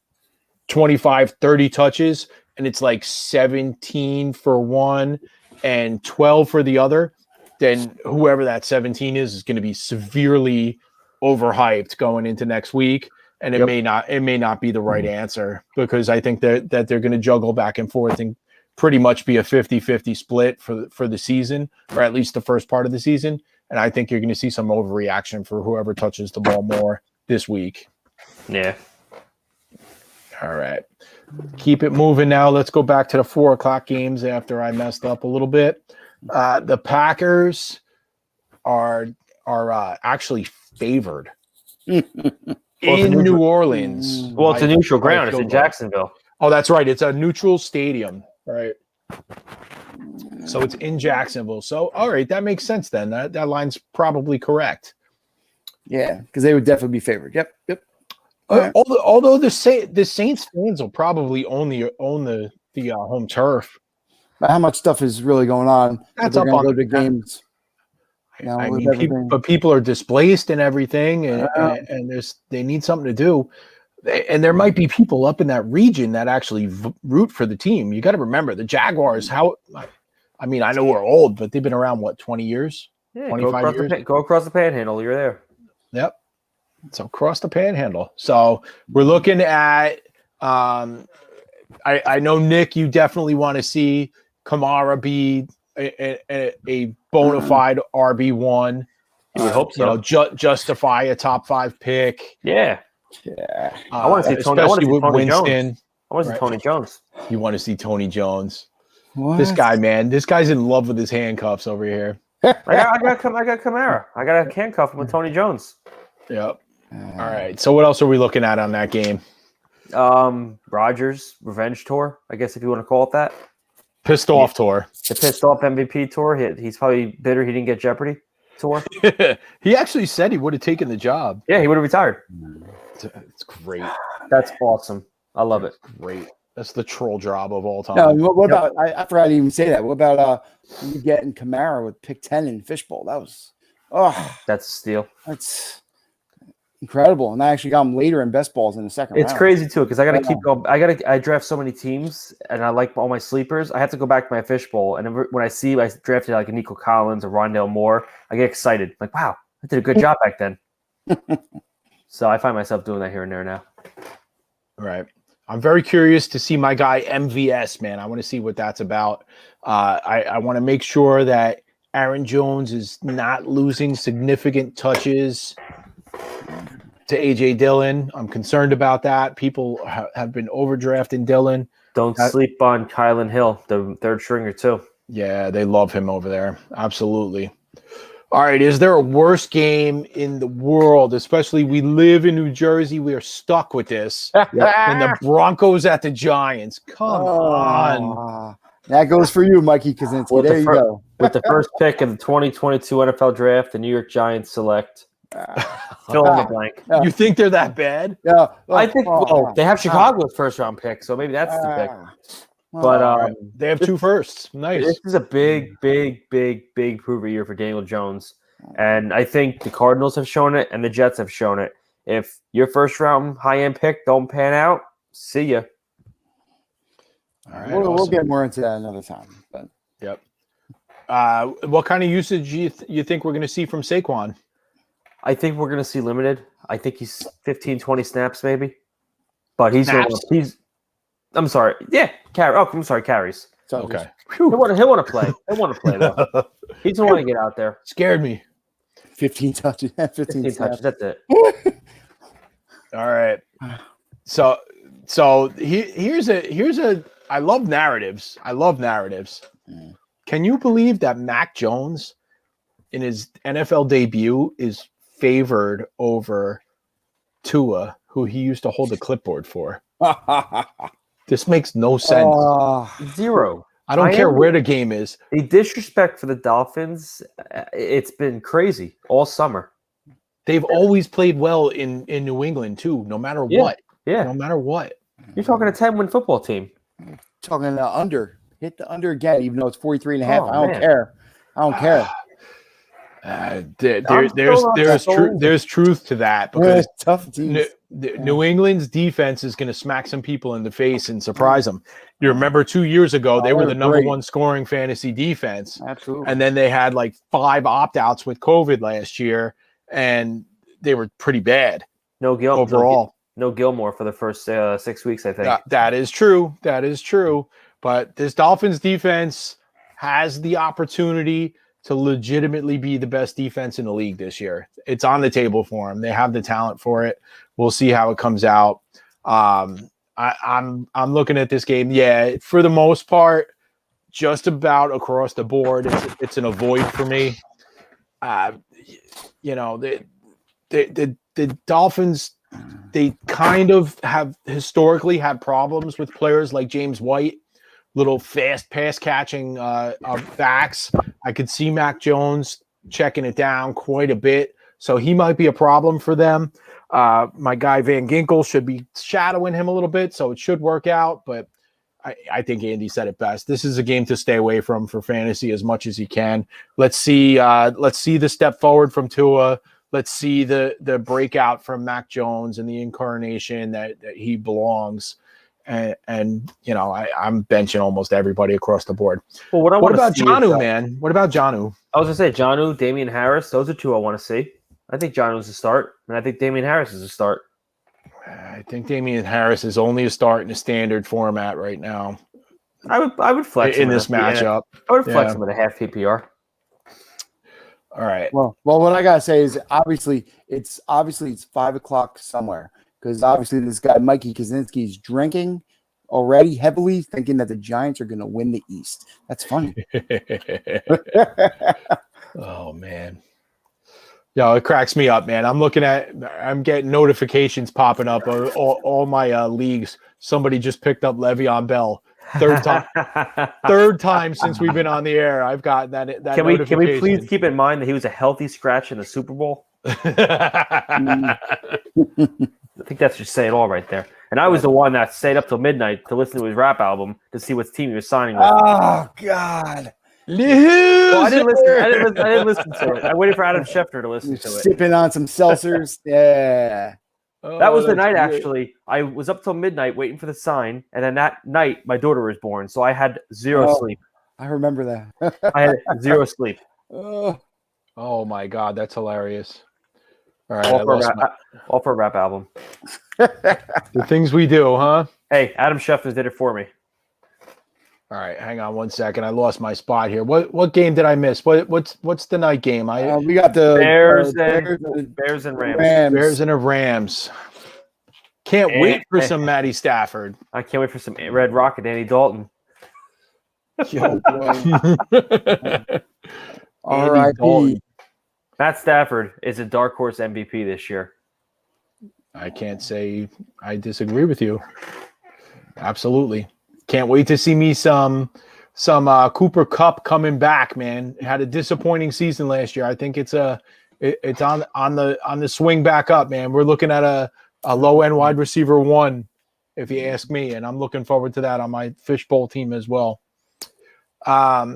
25, 30 touches and it's like 17 for one and 12 for the other, then whoever that 17 is going to be severely overhyped going into next week. And it may not be the right answer because I think that they're going to juggle back and forth and pretty much be a 50-50 split for the season, or at least the first part of the season. And I think you're going to see some overreaction for whoever touches the ball more this week. Yeah. All right. Keep it moving now. Let's go back to the 4:00 games after I messed up a little bit. The Packers are actually favored in New Orleans. Well, it's a neutral ground. It's in Jacksonville. Oh, that's right. It's a neutral stadium. Right. So it's in Jacksonville. So, all right, that makes sense then. That line's probably correct. Yeah, because they would definitely be favored. Yep. Although the Saints fans will probably own the home turf. But how much stuff is really going on? That's up on the games. I mean, but people are displaced and everything, and they need something to do. And there might be people up in that region that actually root for the team. You got to remember the Jaguars. I know we're old, but they've been around 20 years, 25 years. Go across the Panhandle. You're there. Yep. So across the Panhandle. So we're looking at. I know Nick, you definitely want to see Kamara be a bona fide RB1. You would hope so. Justify a top 5 pick. Yeah. Yeah. I want to see Tony. I want to see Tony Jones. I want to see Tony Jones. You want to see Tony Jones? What? This guy, man. This guy's in love with his handcuffs over here. I got Kamara. I got a handcuff with Tony Jones. Yep. All right. So what else are we looking at on that game? Rodgers revenge tour, I guess if you want to call it that. Pissed off tour. The pissed off MVP tour. He's probably bitter he didn't get Jeopardy. tour. He actually said he would have taken the job. Yeah, he would have retired. It's great. That's awesome. I love it. Great. That's the troll job of all time. No, what about? I forgot to even say that. What about you getting Kamara with pick 10 in Fishbowl? That was That's a steal. that's incredible. And I actually got him later in best balls in the second round. It's crazy too because I got to keep going. I draft so many teams and I like all my sleepers. I have to go back to my fishbowl, and when I see I drafted like a Nico Collins or Rondale Moore, I get excited. Like, wow, I did a good job back then. So I find myself doing that here and there now. Right. I'm very curious to see my guy MVS, man. I want to see what that's about. I want to make sure that Aaron Jones is not losing significant touches to A.J. Dillon. I'm concerned about that. People have been overdrafting Dillon. Don't sleep on Kylan Hill, the third stringer too. Yeah, they love him over there. Absolutely. All right, is there a worse game in the world? Especially we live in New Jersey. We are stuck with this. And the Broncos at the Giants. Come on. That goes for you, Mikey Kaczynski. There you go. With the first pick of the 2022 NFL Draft, the New York Giants select. Fill in the blank. You think they're that bad? Yeah. I think they have Chicago's first round pick, so maybe that's the pick. But they have 2 firsts. Nice. This is a big prove year for Daniel Jones. And I think the Cardinals have shown it and the Jets have shown it. If your first round high-end pick don't pan out, see ya. All right, we'll get more into that another time. But yep. What kind of usage you think we're going to see from Saquon? I think we're going to see limited. I think he's 15, 20 snaps maybe. But I'm sorry. Yeah, carries. so Okay. He'll want to play. He'll want to play though. He's going to want to get out there. Scared me. 15 touches. 15 touches. That's it. All right. So here's a. I love narratives. Can you believe that Mac Jones, in his NFL debut, is favored over Tua, who he used to hold a clipboard for? This makes no sense. Zero. I don't care where the game is. The disrespect for the Dolphins, it's been crazy all summer. They've always played well in New England too, no matter what. Yeah. No matter what. You're talking a 10-win football team. Talking the under. Hit the under again, even though it's 43 and a half. I don't care. There's truth to that because tough teams. New England's defense is going to smack some people in the face and surprise them. You remember 2 years ago, they were the number one scoring fantasy defense. Absolutely. And then they had like 5 opt-outs with COVID last year, and they were pretty bad. Overall. No Gilmore for the first 6 weeks, I think. That is true. But this Dolphins defense has the opportunity to legitimately be the best defense in the league this year. It's on the table for them. They have the talent for it. We'll see how it comes out. I'm looking at this game. Yeah, for the most part, just about across the board, it's an avoid for me. The Dolphins, they kind of have historically had problems with players like James White, little fast pass catching backs. I could see Mac Jones checking it down quite a bit, so he might be a problem for them. My guy Van Ginkel should be shadowing him a little bit, so it should work out. But I think Andy said it best. This is a game to stay away from for fantasy as much as you can. Let's see the step forward from Tua. Let's see the breakout from Mac Jones and the incarnation that he belongs. And I'm benching almost everybody across the board. Well, what about Jonnu, man? What about Jonnu? I was going to say Jonnu, Damian Harris. Those are 2 I want to see. I think Jonnu's a start, and I think Damian Harris is a start. I think Damian Harris is only a start in a standard format right now. I would flex in this matchup. I would flex him at a half PPR. All right. Well, what I gotta say is obviously it's 5:00 somewhere because obviously this guy Mikey Kaczynski is drinking already heavily, thinking that the Giants are going to win the East. That's funny. Oh man. Yeah, it cracks me up, man. I'm getting notifications popping up on all my leagues. Somebody just picked up Le'Veon Bell. Third time since we've been on the air, I've got that Can we notification. please keep in mind that he was a healthy scratch in the Super Bowl? I think that's just saying all right there. And I was the one that stayed up till midnight to listen to his rap album to see what team he was signing with. Oh God! Well, I didn't listen to it. I waited for Adam Schefter to listen to it. Sipping on some seltzers. Yeah. That was the night, actually. I was up till midnight waiting for the sign, and then that night, my daughter was born, so I had zero sleep. I remember that. I had zero sleep. Oh, my God. That's hilarious. All right. All for a rap album. The things we do, huh? Hey, Adam Schefter did it for me. All right. Hang on one second. I lost my spot here. What game did I miss? What's the night game? We got the Bears and Rams. Bears and the Rams. Can't wait for some Matty Stafford. I can't wait for some Red Rocket, Andy Dalton. Yo, R.I.P. Matt Stafford is a dark horse MVP this year. I can't say I disagree with you. Absolutely. Can't wait to see me some Cooper Kupp coming back, man. Had a disappointing season last year. I think it's on the swing back up, man. We're looking at a low end wide receiver 1, if you ask me, and I'm looking forward to that on my fishbowl team as well.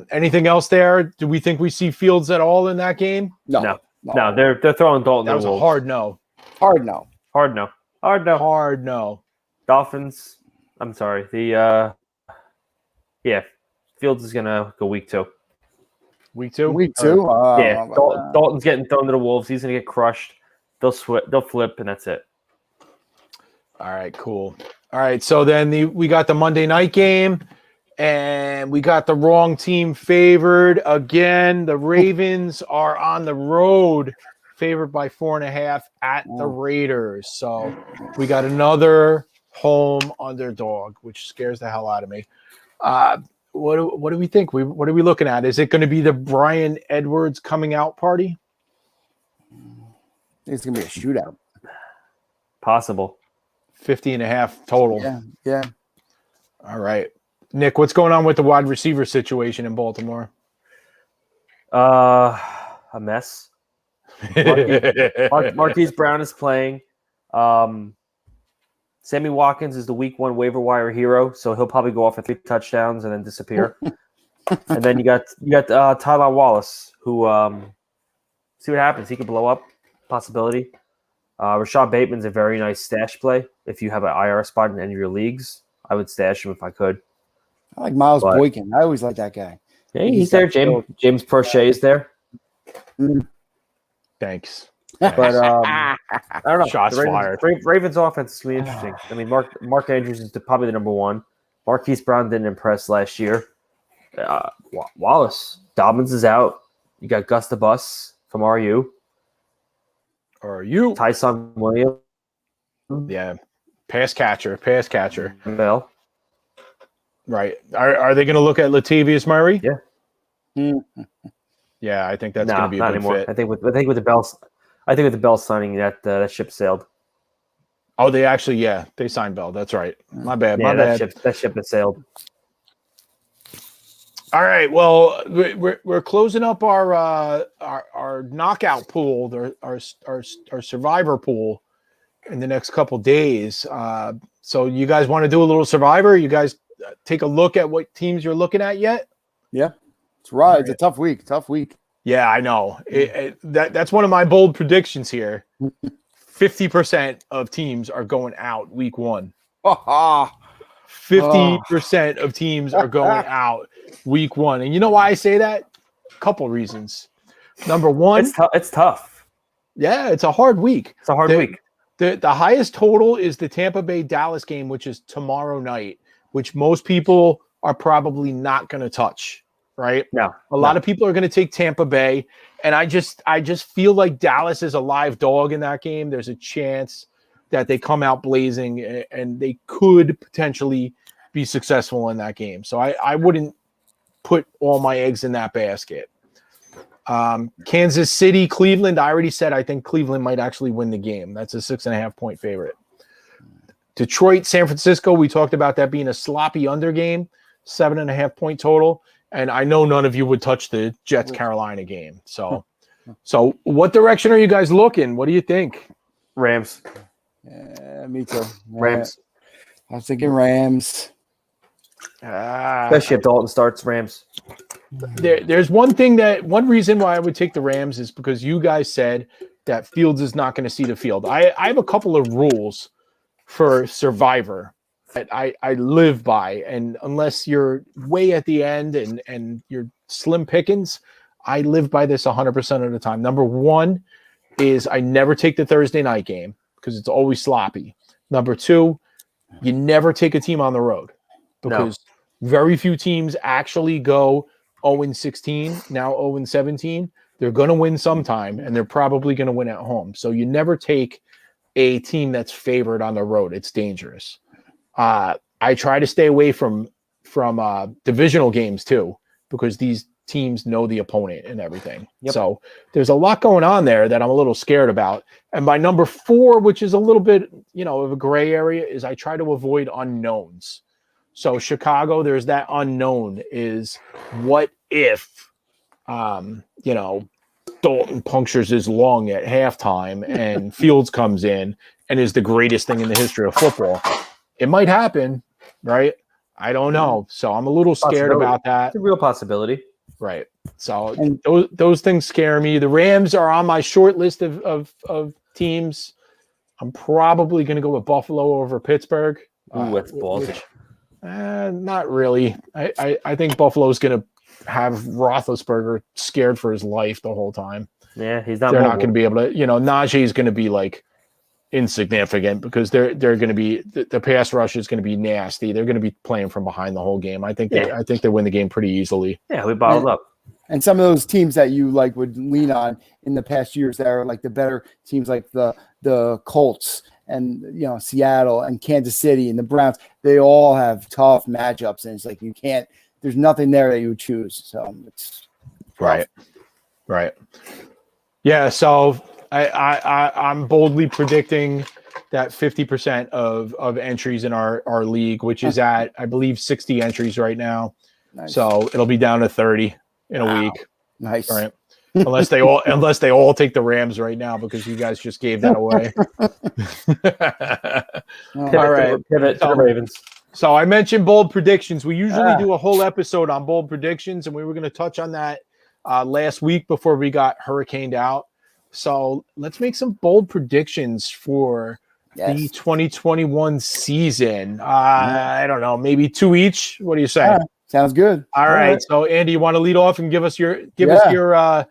Anything else there? Do we think we see Fields at all in that game? No. They're throwing Dalton. That was a hard no. Hard no. Dolphins. I'm sorry. Fields is gonna go week 2. Week 2. Dalton's getting thrown to the Wolves. He's gonna get crushed. They'll flip, and that's it. All right, cool. All right, so then we got the Monday night game, and we got the wrong team favored again. The Ravens are on the road, favored by 4.5 at the Raiders. So we got another home underdog, which scares the hell out of me. What do we think? What are we looking at? Is it going to be the Bryan Edwards coming out party? It's going to be a shootout. Possible. 50.5 total. Yeah. All right. Nick, what's going on with the wide receiver situation in Baltimore? A mess. Marquise Brown is playing. Sammy Watkins is the week 1 waiver wire hero, so he'll probably go off for 3 touchdowns and then disappear. And then you got Tylan Wallace, who see what happens. He could blow up. Possibility. Rashad Bateman's a very nice stash play. If you have an IR spot in any of your leagues, I would stash him if I could. I like Miles Boykin. I always like that guy. Yeah, he's there. James Prochet is there. Thanks. But I don't know. Shots fired. Ravens offense is really interesting. I mean, Mark Andrews is probably the number 1. Marquise Brown didn't impress last year. Wallace Dobbins is out. You got Gus the Bus from RU. Tyson Williams. Yeah. Pass catcher. Bell. Right. Are they going to look at Latavius Murray? Yeah. Yeah, I think that's going to be a not good anymore. fit. I think with the Bell signing that ship sailed. Oh, they actually, they signed Bell. That's right. My bad. That ship has sailed. All right. Well, we're closing up our knockout pool, our survivor pool, in the next couple days. So you guys want to do a little survivor? You guys take a look at what teams you're looking at yet? Yeah, it's right. It's a tough week. Yeah, I know. That's one of my bold predictions here. 50% of teams are going out week 1. 50% of teams are going out week 1. And you know why I say that? A couple reasons. Number 1. It's tough. Yeah, it's a hard week. It's a hard week. The highest total is the Tampa Bay Dallas game, which is tomorrow night, which most people are probably not going to touch. Right? No. A lot of people are going to take Tampa Bay, and I just feel like Dallas is a live dog in that game. There's a chance that they come out blazing, and they could potentially be successful in that game. So I wouldn't put all my eggs in that basket. Kansas City, Cleveland. I already said I think Cleveland might actually win the game. That's a 6.5-point favorite. Detroit, San Francisco. We talked about that being a sloppy under game. 7.5 point total. And I know none of you would touch the Jets Carolina game. So what direction are you guys looking? What do you think? Rams. Me too. Rams. I was thinking Rams. Especially if Dalton starts Rams. There's one reason why I would take the Rams is because you guys said that Fields is not going to see the field. I have a couple of rules for Survivor that I live by, and unless you're way at the end and you're slim pickings, I live by this 100% of the time. Number one is I never take the Thursday night game because it's always sloppy. Number two, you never take a team on the road because very few teams actually go 0-16, now 0-17. They're going to win sometime, and they're probably going to win at home. So you never take a team that's favored on the road. It's dangerous. I try to stay away from divisional games too, because these teams know the opponent and everything. Yep. So there's a lot going on there that I'm a little scared about. And my number 4, which is a little bit, of a gray area, is I try to avoid unknowns. So Chicago, there's that unknown is what if, Dalton punctures his lung at halftime and Fields comes in and is the greatest thing in the history of football. It might happen, right? I don't know. So I'm a little scared about that. It's a real possibility. Right. So those things scare me. The Rams are on my short list of teams. I'm probably going to go with Buffalo over Pittsburgh. That's ballsy. Not really. I think Buffalo's going to have Roethlisberger scared for his life the whole time. Yeah, he's not. They're not going to be able to. Najee is going to be like insignificant because they're going to be the pass rush is going to be nasty. They're going to be playing from behind the whole game. I think they win the game pretty easily. Yeah, we bottled up. And some of those teams that you would lean on in the past years that are like the better teams, like the Colts and Seattle and Kansas City and the Browns, they all have tough matchups, and it's like you can't. There's nothing there that you would choose. So it's right. Yeah. So I'm boldly predicting that 50% of entries in our league, which is at, I believe, 60 entries right now. Nice. So it'll be down to 30 in a week. Nice. Right. Unless they all take the Rams right now because you guys just gave that away. All right. Pivot to the Ravens. So I mentioned bold predictions. We usually do a whole episode on bold predictions, and we were going to touch on that last week before we got hurricaned out. So let's make some bold predictions for the 2021 season. I don't know, maybe 2 each. What do you say? Sounds good. All right. So Andy, you want to lead off and give us your leadoff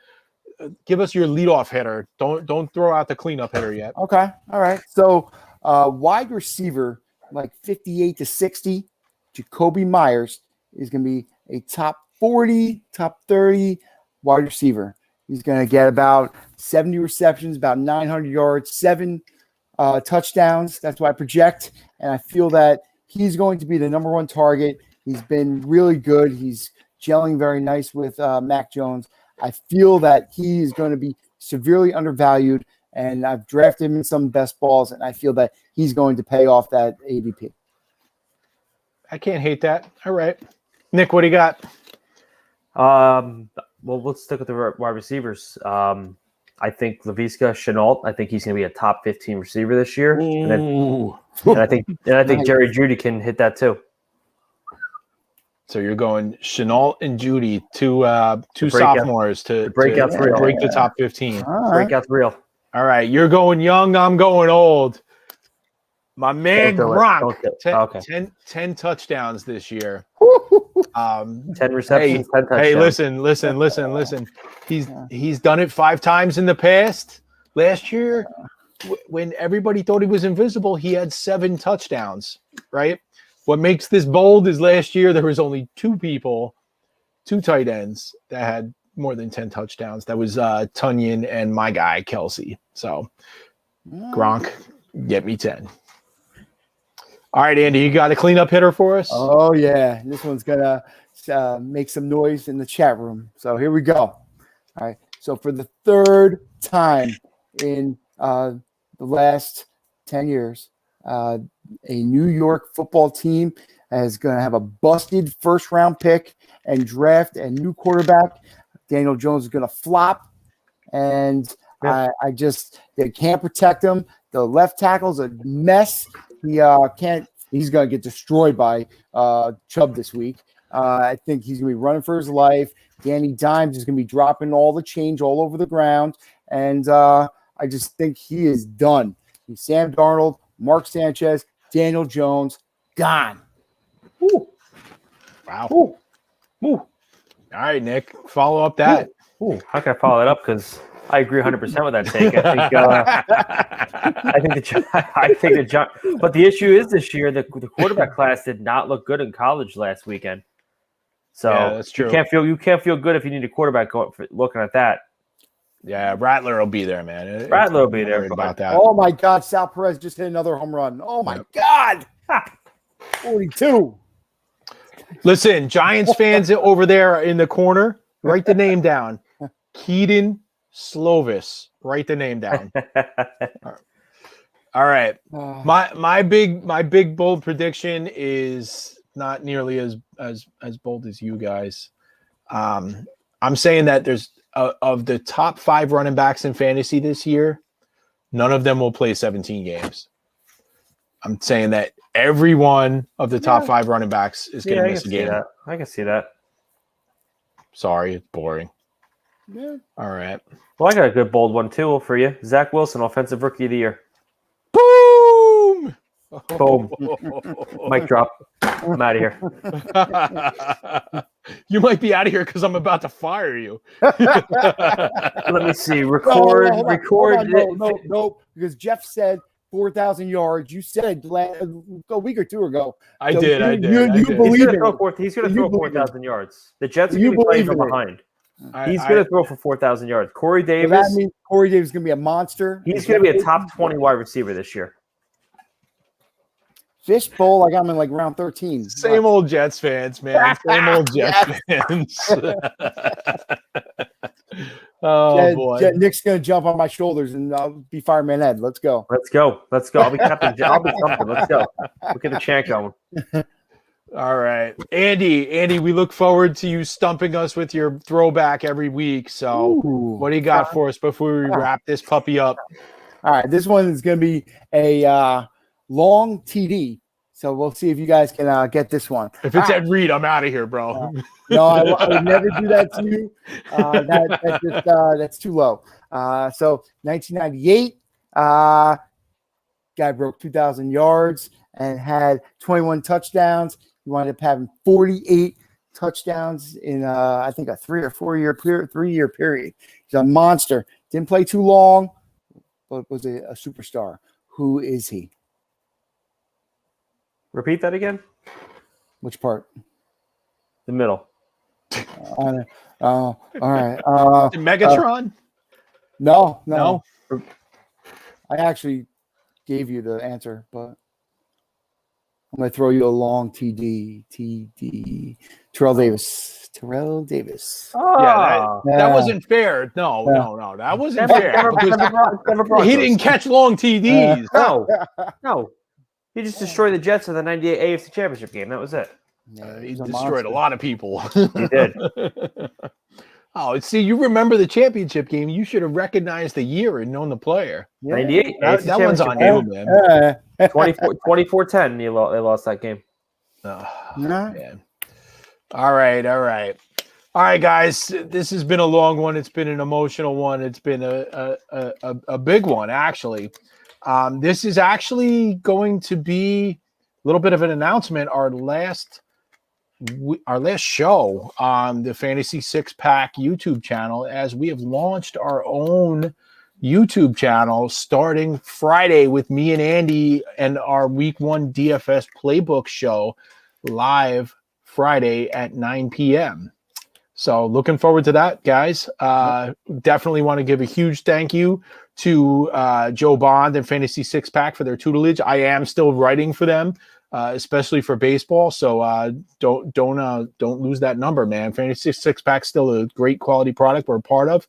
hitter. Don't throw out the cleanup hitter yet. Okay. All right. So wide receiver, like 58 to 60, Jacoby Myers is going to be a top 40, top 30 wide receiver. He's going to get about 70 receptions, about 900 yards, 7 touchdowns. That's what I project. And I feel that he's going to be the number 1 target. He's been really good. He's gelling very nice with Mac Jones. I feel that he is going to be severely undervalued, and I've drafted him in some best balls, and I feel that he's going to pay off that ADP. I can't hate that. All right. Nick, what do you got? Well, let's stick with the wide receivers. I think Laviska Shenault, I think he's going to be a top 15 receiver this year. And I think Jerry Jeudy can hit that too. So you're going Shenault and Jeudy, two sophomores to break the top 15. Breakout's real. All right, you're going young. I'm going old. My man Gronk, 10 touchdowns this year. 10 receptions, 10 touchdowns. Hey, listen. He's done it 5 times in the past. Last year, when everybody thought he was invisible, he had 7 touchdowns, right? What makes this bold is last year there was only 2 tight ends that had more than 10 touchdowns. That was Tunyon and my guy, Kelsey. So, Gronk, get me 10. All right, Andy, you got a cleanup hitter for us? Oh, yeah. This one's going to make some noise in the chat room. So here we go. All right. So for the 3rd time in the last 10 years, a New York football team is going to have a busted first-round pick and draft a new quarterback. Daniel Jones is going to flop, and I just they can't protect him. The left tackle's a mess. He can't. He's going to get destroyed by Chubb this week. I think he's going to be running for his life. Danny Dimes is going to be dropping all the change all over the ground, and I just think he is done. He's Sam Darnold, Mark Sanchez, Daniel Jones, gone. Ooh. Wow. Ooh. Ooh. All right, Nick, follow up that. Ooh. How can I follow that up? Because I agree 100% with that take. I think the John. But the issue is this year the quarterback class did not look good in college last weekend. So that's true. You can't feel good if you need a quarterback looking at that. Yeah, Rattler will be there, man. Rattler will be there about that. Oh my God, Sal Perez just hit another home run. Oh my God, 42. Listen, Giants fans over there in the corner, write the name down. Keaton Slovis. Write the name down. All right. My big bold prediction is not nearly as bold as you guys. I'm saying that there's of the top 5 running backs in fantasy this year, none of them will play 17 games. I'm saying that every one of the top 5 running backs is going to miss a game. I can see that. Sorry, it's boring. Yeah. All right. Well, I got a good bold one too for you. Zach Wilson, Offensive Rookie of the Year. Boom! Boom. Mic drop. I'm out of here. You might be out of here because I'm about to fire you. Let me see. Hold on. Record. No, because Jeff said 4,000 yards. You said a week or two ago. I did. You believe He's going to throw 4,000 yards. The Jets are going to be playing from behind. He's going to throw for 4,000 yards. Corey Davis. So that means Corey Davis is going to be a monster. He's going to be a top 20 wide receiver this year. Fish bowl, I got him in like round 13. Same old Jets fans, man. Same old Jets fans. Boy. Nick's going to jump on my shoulders and I'll be Fireman Ed. Let's go. Let's go. I'll be Captain. I'll be something. Let's go. We'll get the chant going. All right. Andy, we look forward to you stumping us with your throwback every week. So what do you got for us before we wrap this puppy up? All right. This one is going to be a long TD. So we'll see if you guys can get this one. If it's Ed Reed, I'm out of here, bro. No, I would never do that to you. That's too low. So 1998, guy broke 2,000 yards and had 21 touchdowns. He wound up having 48 touchdowns in, I think, a 3 or 4 year period, 3-year period. He's a monster. Didn't play too long, but was a superstar. Who is he? Repeat that again. Which part? The middle. All right. Megatron? No. I actually gave you the answer, but I'm going to throw you a long TD. Terrell Davis. Oh, that wasn't fair. No. That wasn't fair. He didn't catch long TDs. No. He just destroyed the Jets in the 98 AFC Championship game. That was it. Yeah, he destroyed a lot of people. He did. Oh, see, you remember the championship game. You should have recognized the year and known the player. 98. That one's on you, man. 24-10, they lost that game. Man. All right, guys. This has been a long one. It's been an emotional one. It's been a big one, actually. This is actually going to be a little bit of an announcement. Our last show on the Fantasy Six Pack YouTube channel, as we have launched our own YouTube channel starting Friday with me and Andy and our Week 1 DFS Playbook show live Friday at 9 p.m. So looking forward to that, guys. Definitely want to give a huge thank you to Joe Bond and Fantasy Six Pack for their tutelage. I am still writing for them, especially for baseball. So don't lose that number, man. Fantasy Six Pack's still a great quality product we're a part of.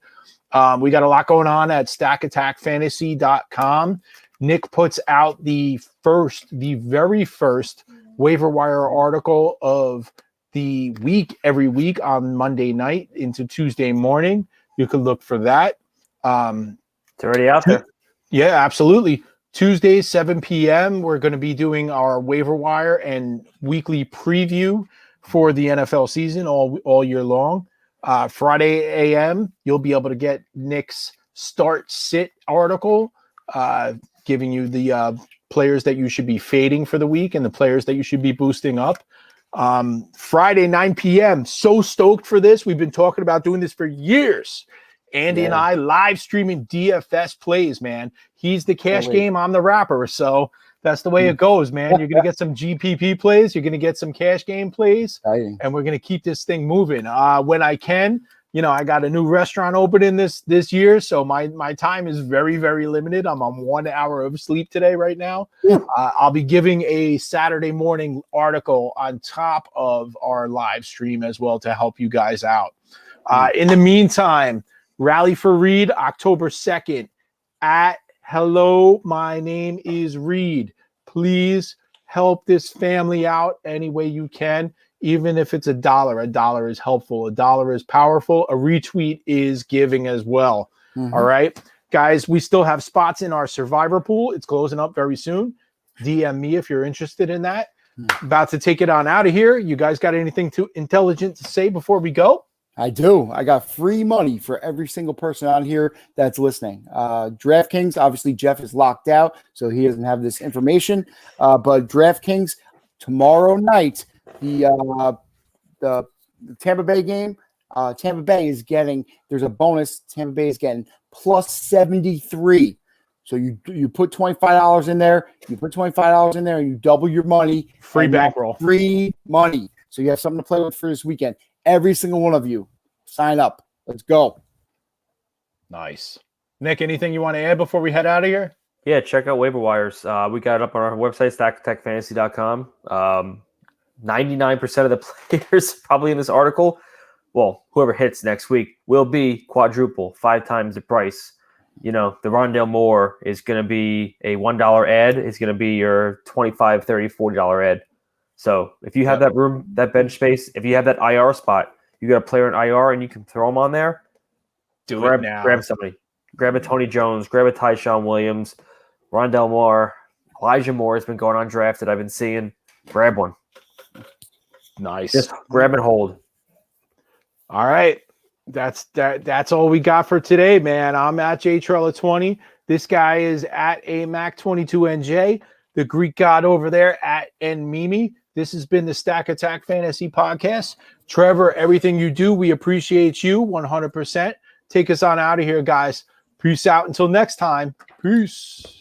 We got a lot going on at stackattackfantasy.com. Nick puts out the very first waiver wire article of the week every week on Monday night into Tuesday morning. You can look for that. It's already out there. Yeah, absolutely. Tuesday, 7 p.m., we're going to be doing our waiver wire and weekly preview for the NFL season all year long. Friday a.m., you'll be able to get Nick's start-sit article, giving you the players that you should be fading for the week and the players that you should be boosting up. Friday, 9 p.m., so stoked for this. We've been talking about doing this for years. Andy and I live streaming DFS plays, man. He's the cash game, I'm the rapper. So that's the way it goes, man. You're going to get some GPP plays. You're going to get some cash game plays. And we're going to keep this thing moving. When I can, I got a new restaurant opening this year. So my time is very, very limited. I'm on 1 hour of sleep today right now. I'll be giving a Saturday morning article on top of our live stream as well to help you guys out. In the meantime, Rally for Reed, October 2nd at Hello, my name is Reed. Please help this family out any way you can, even if it's $1. $1 is helpful. $1 is powerful. A retweet is giving as well. All right, guys, we still have spots in our survivor pool. It's closing up very soon. DM me if you're interested in that. About to take it on out of here. You guys got anything too intelligent to say before we go? I do. I got free money for every single person on here that's listening. DraftKings, obviously Jeff is locked out, so he doesn't have this information. But DraftKings, tomorrow night, the Tampa Bay game, Tampa Bay is getting, there's a bonus, Tampa Bay is getting plus 73. So you put $25 in there, and you double your money. Free bankroll. Free money. So you have something to play with for this weekend. Every single one of you, sign up. Let's go. Nice. Nick, anything you want to add before we head out of here? Yeah, check out waiver wires. We got it up on our website, stackattackfantasy.com. 99% of the players probably in this article, well, whoever hits next week, will be quadruple, 5 times the price. The Rondale Moore is going to be a $1 ad. It's going to be your $25, $30, $40 ad. So if you have that room, that bench space, if you have that IR spot, you got a player in IR and you can throw them on there. It now. Grab somebody. Grab a Tony Jones. Grab a Tyshawn Williams. Rondale Moore. Elijah Moore has been going undrafted. I've been seeing. Grab one. Nice. Just grab and hold. All right. That's all we got for today, man. I'm at JTrella20. This guy is at AMac22NJ. The Greek god over there at NMimi. This has been the Stack Attack Fantasy Podcast. Trevor, everything you do, we appreciate you 100%. Take us on out of here, guys. Peace out until next time. Peace.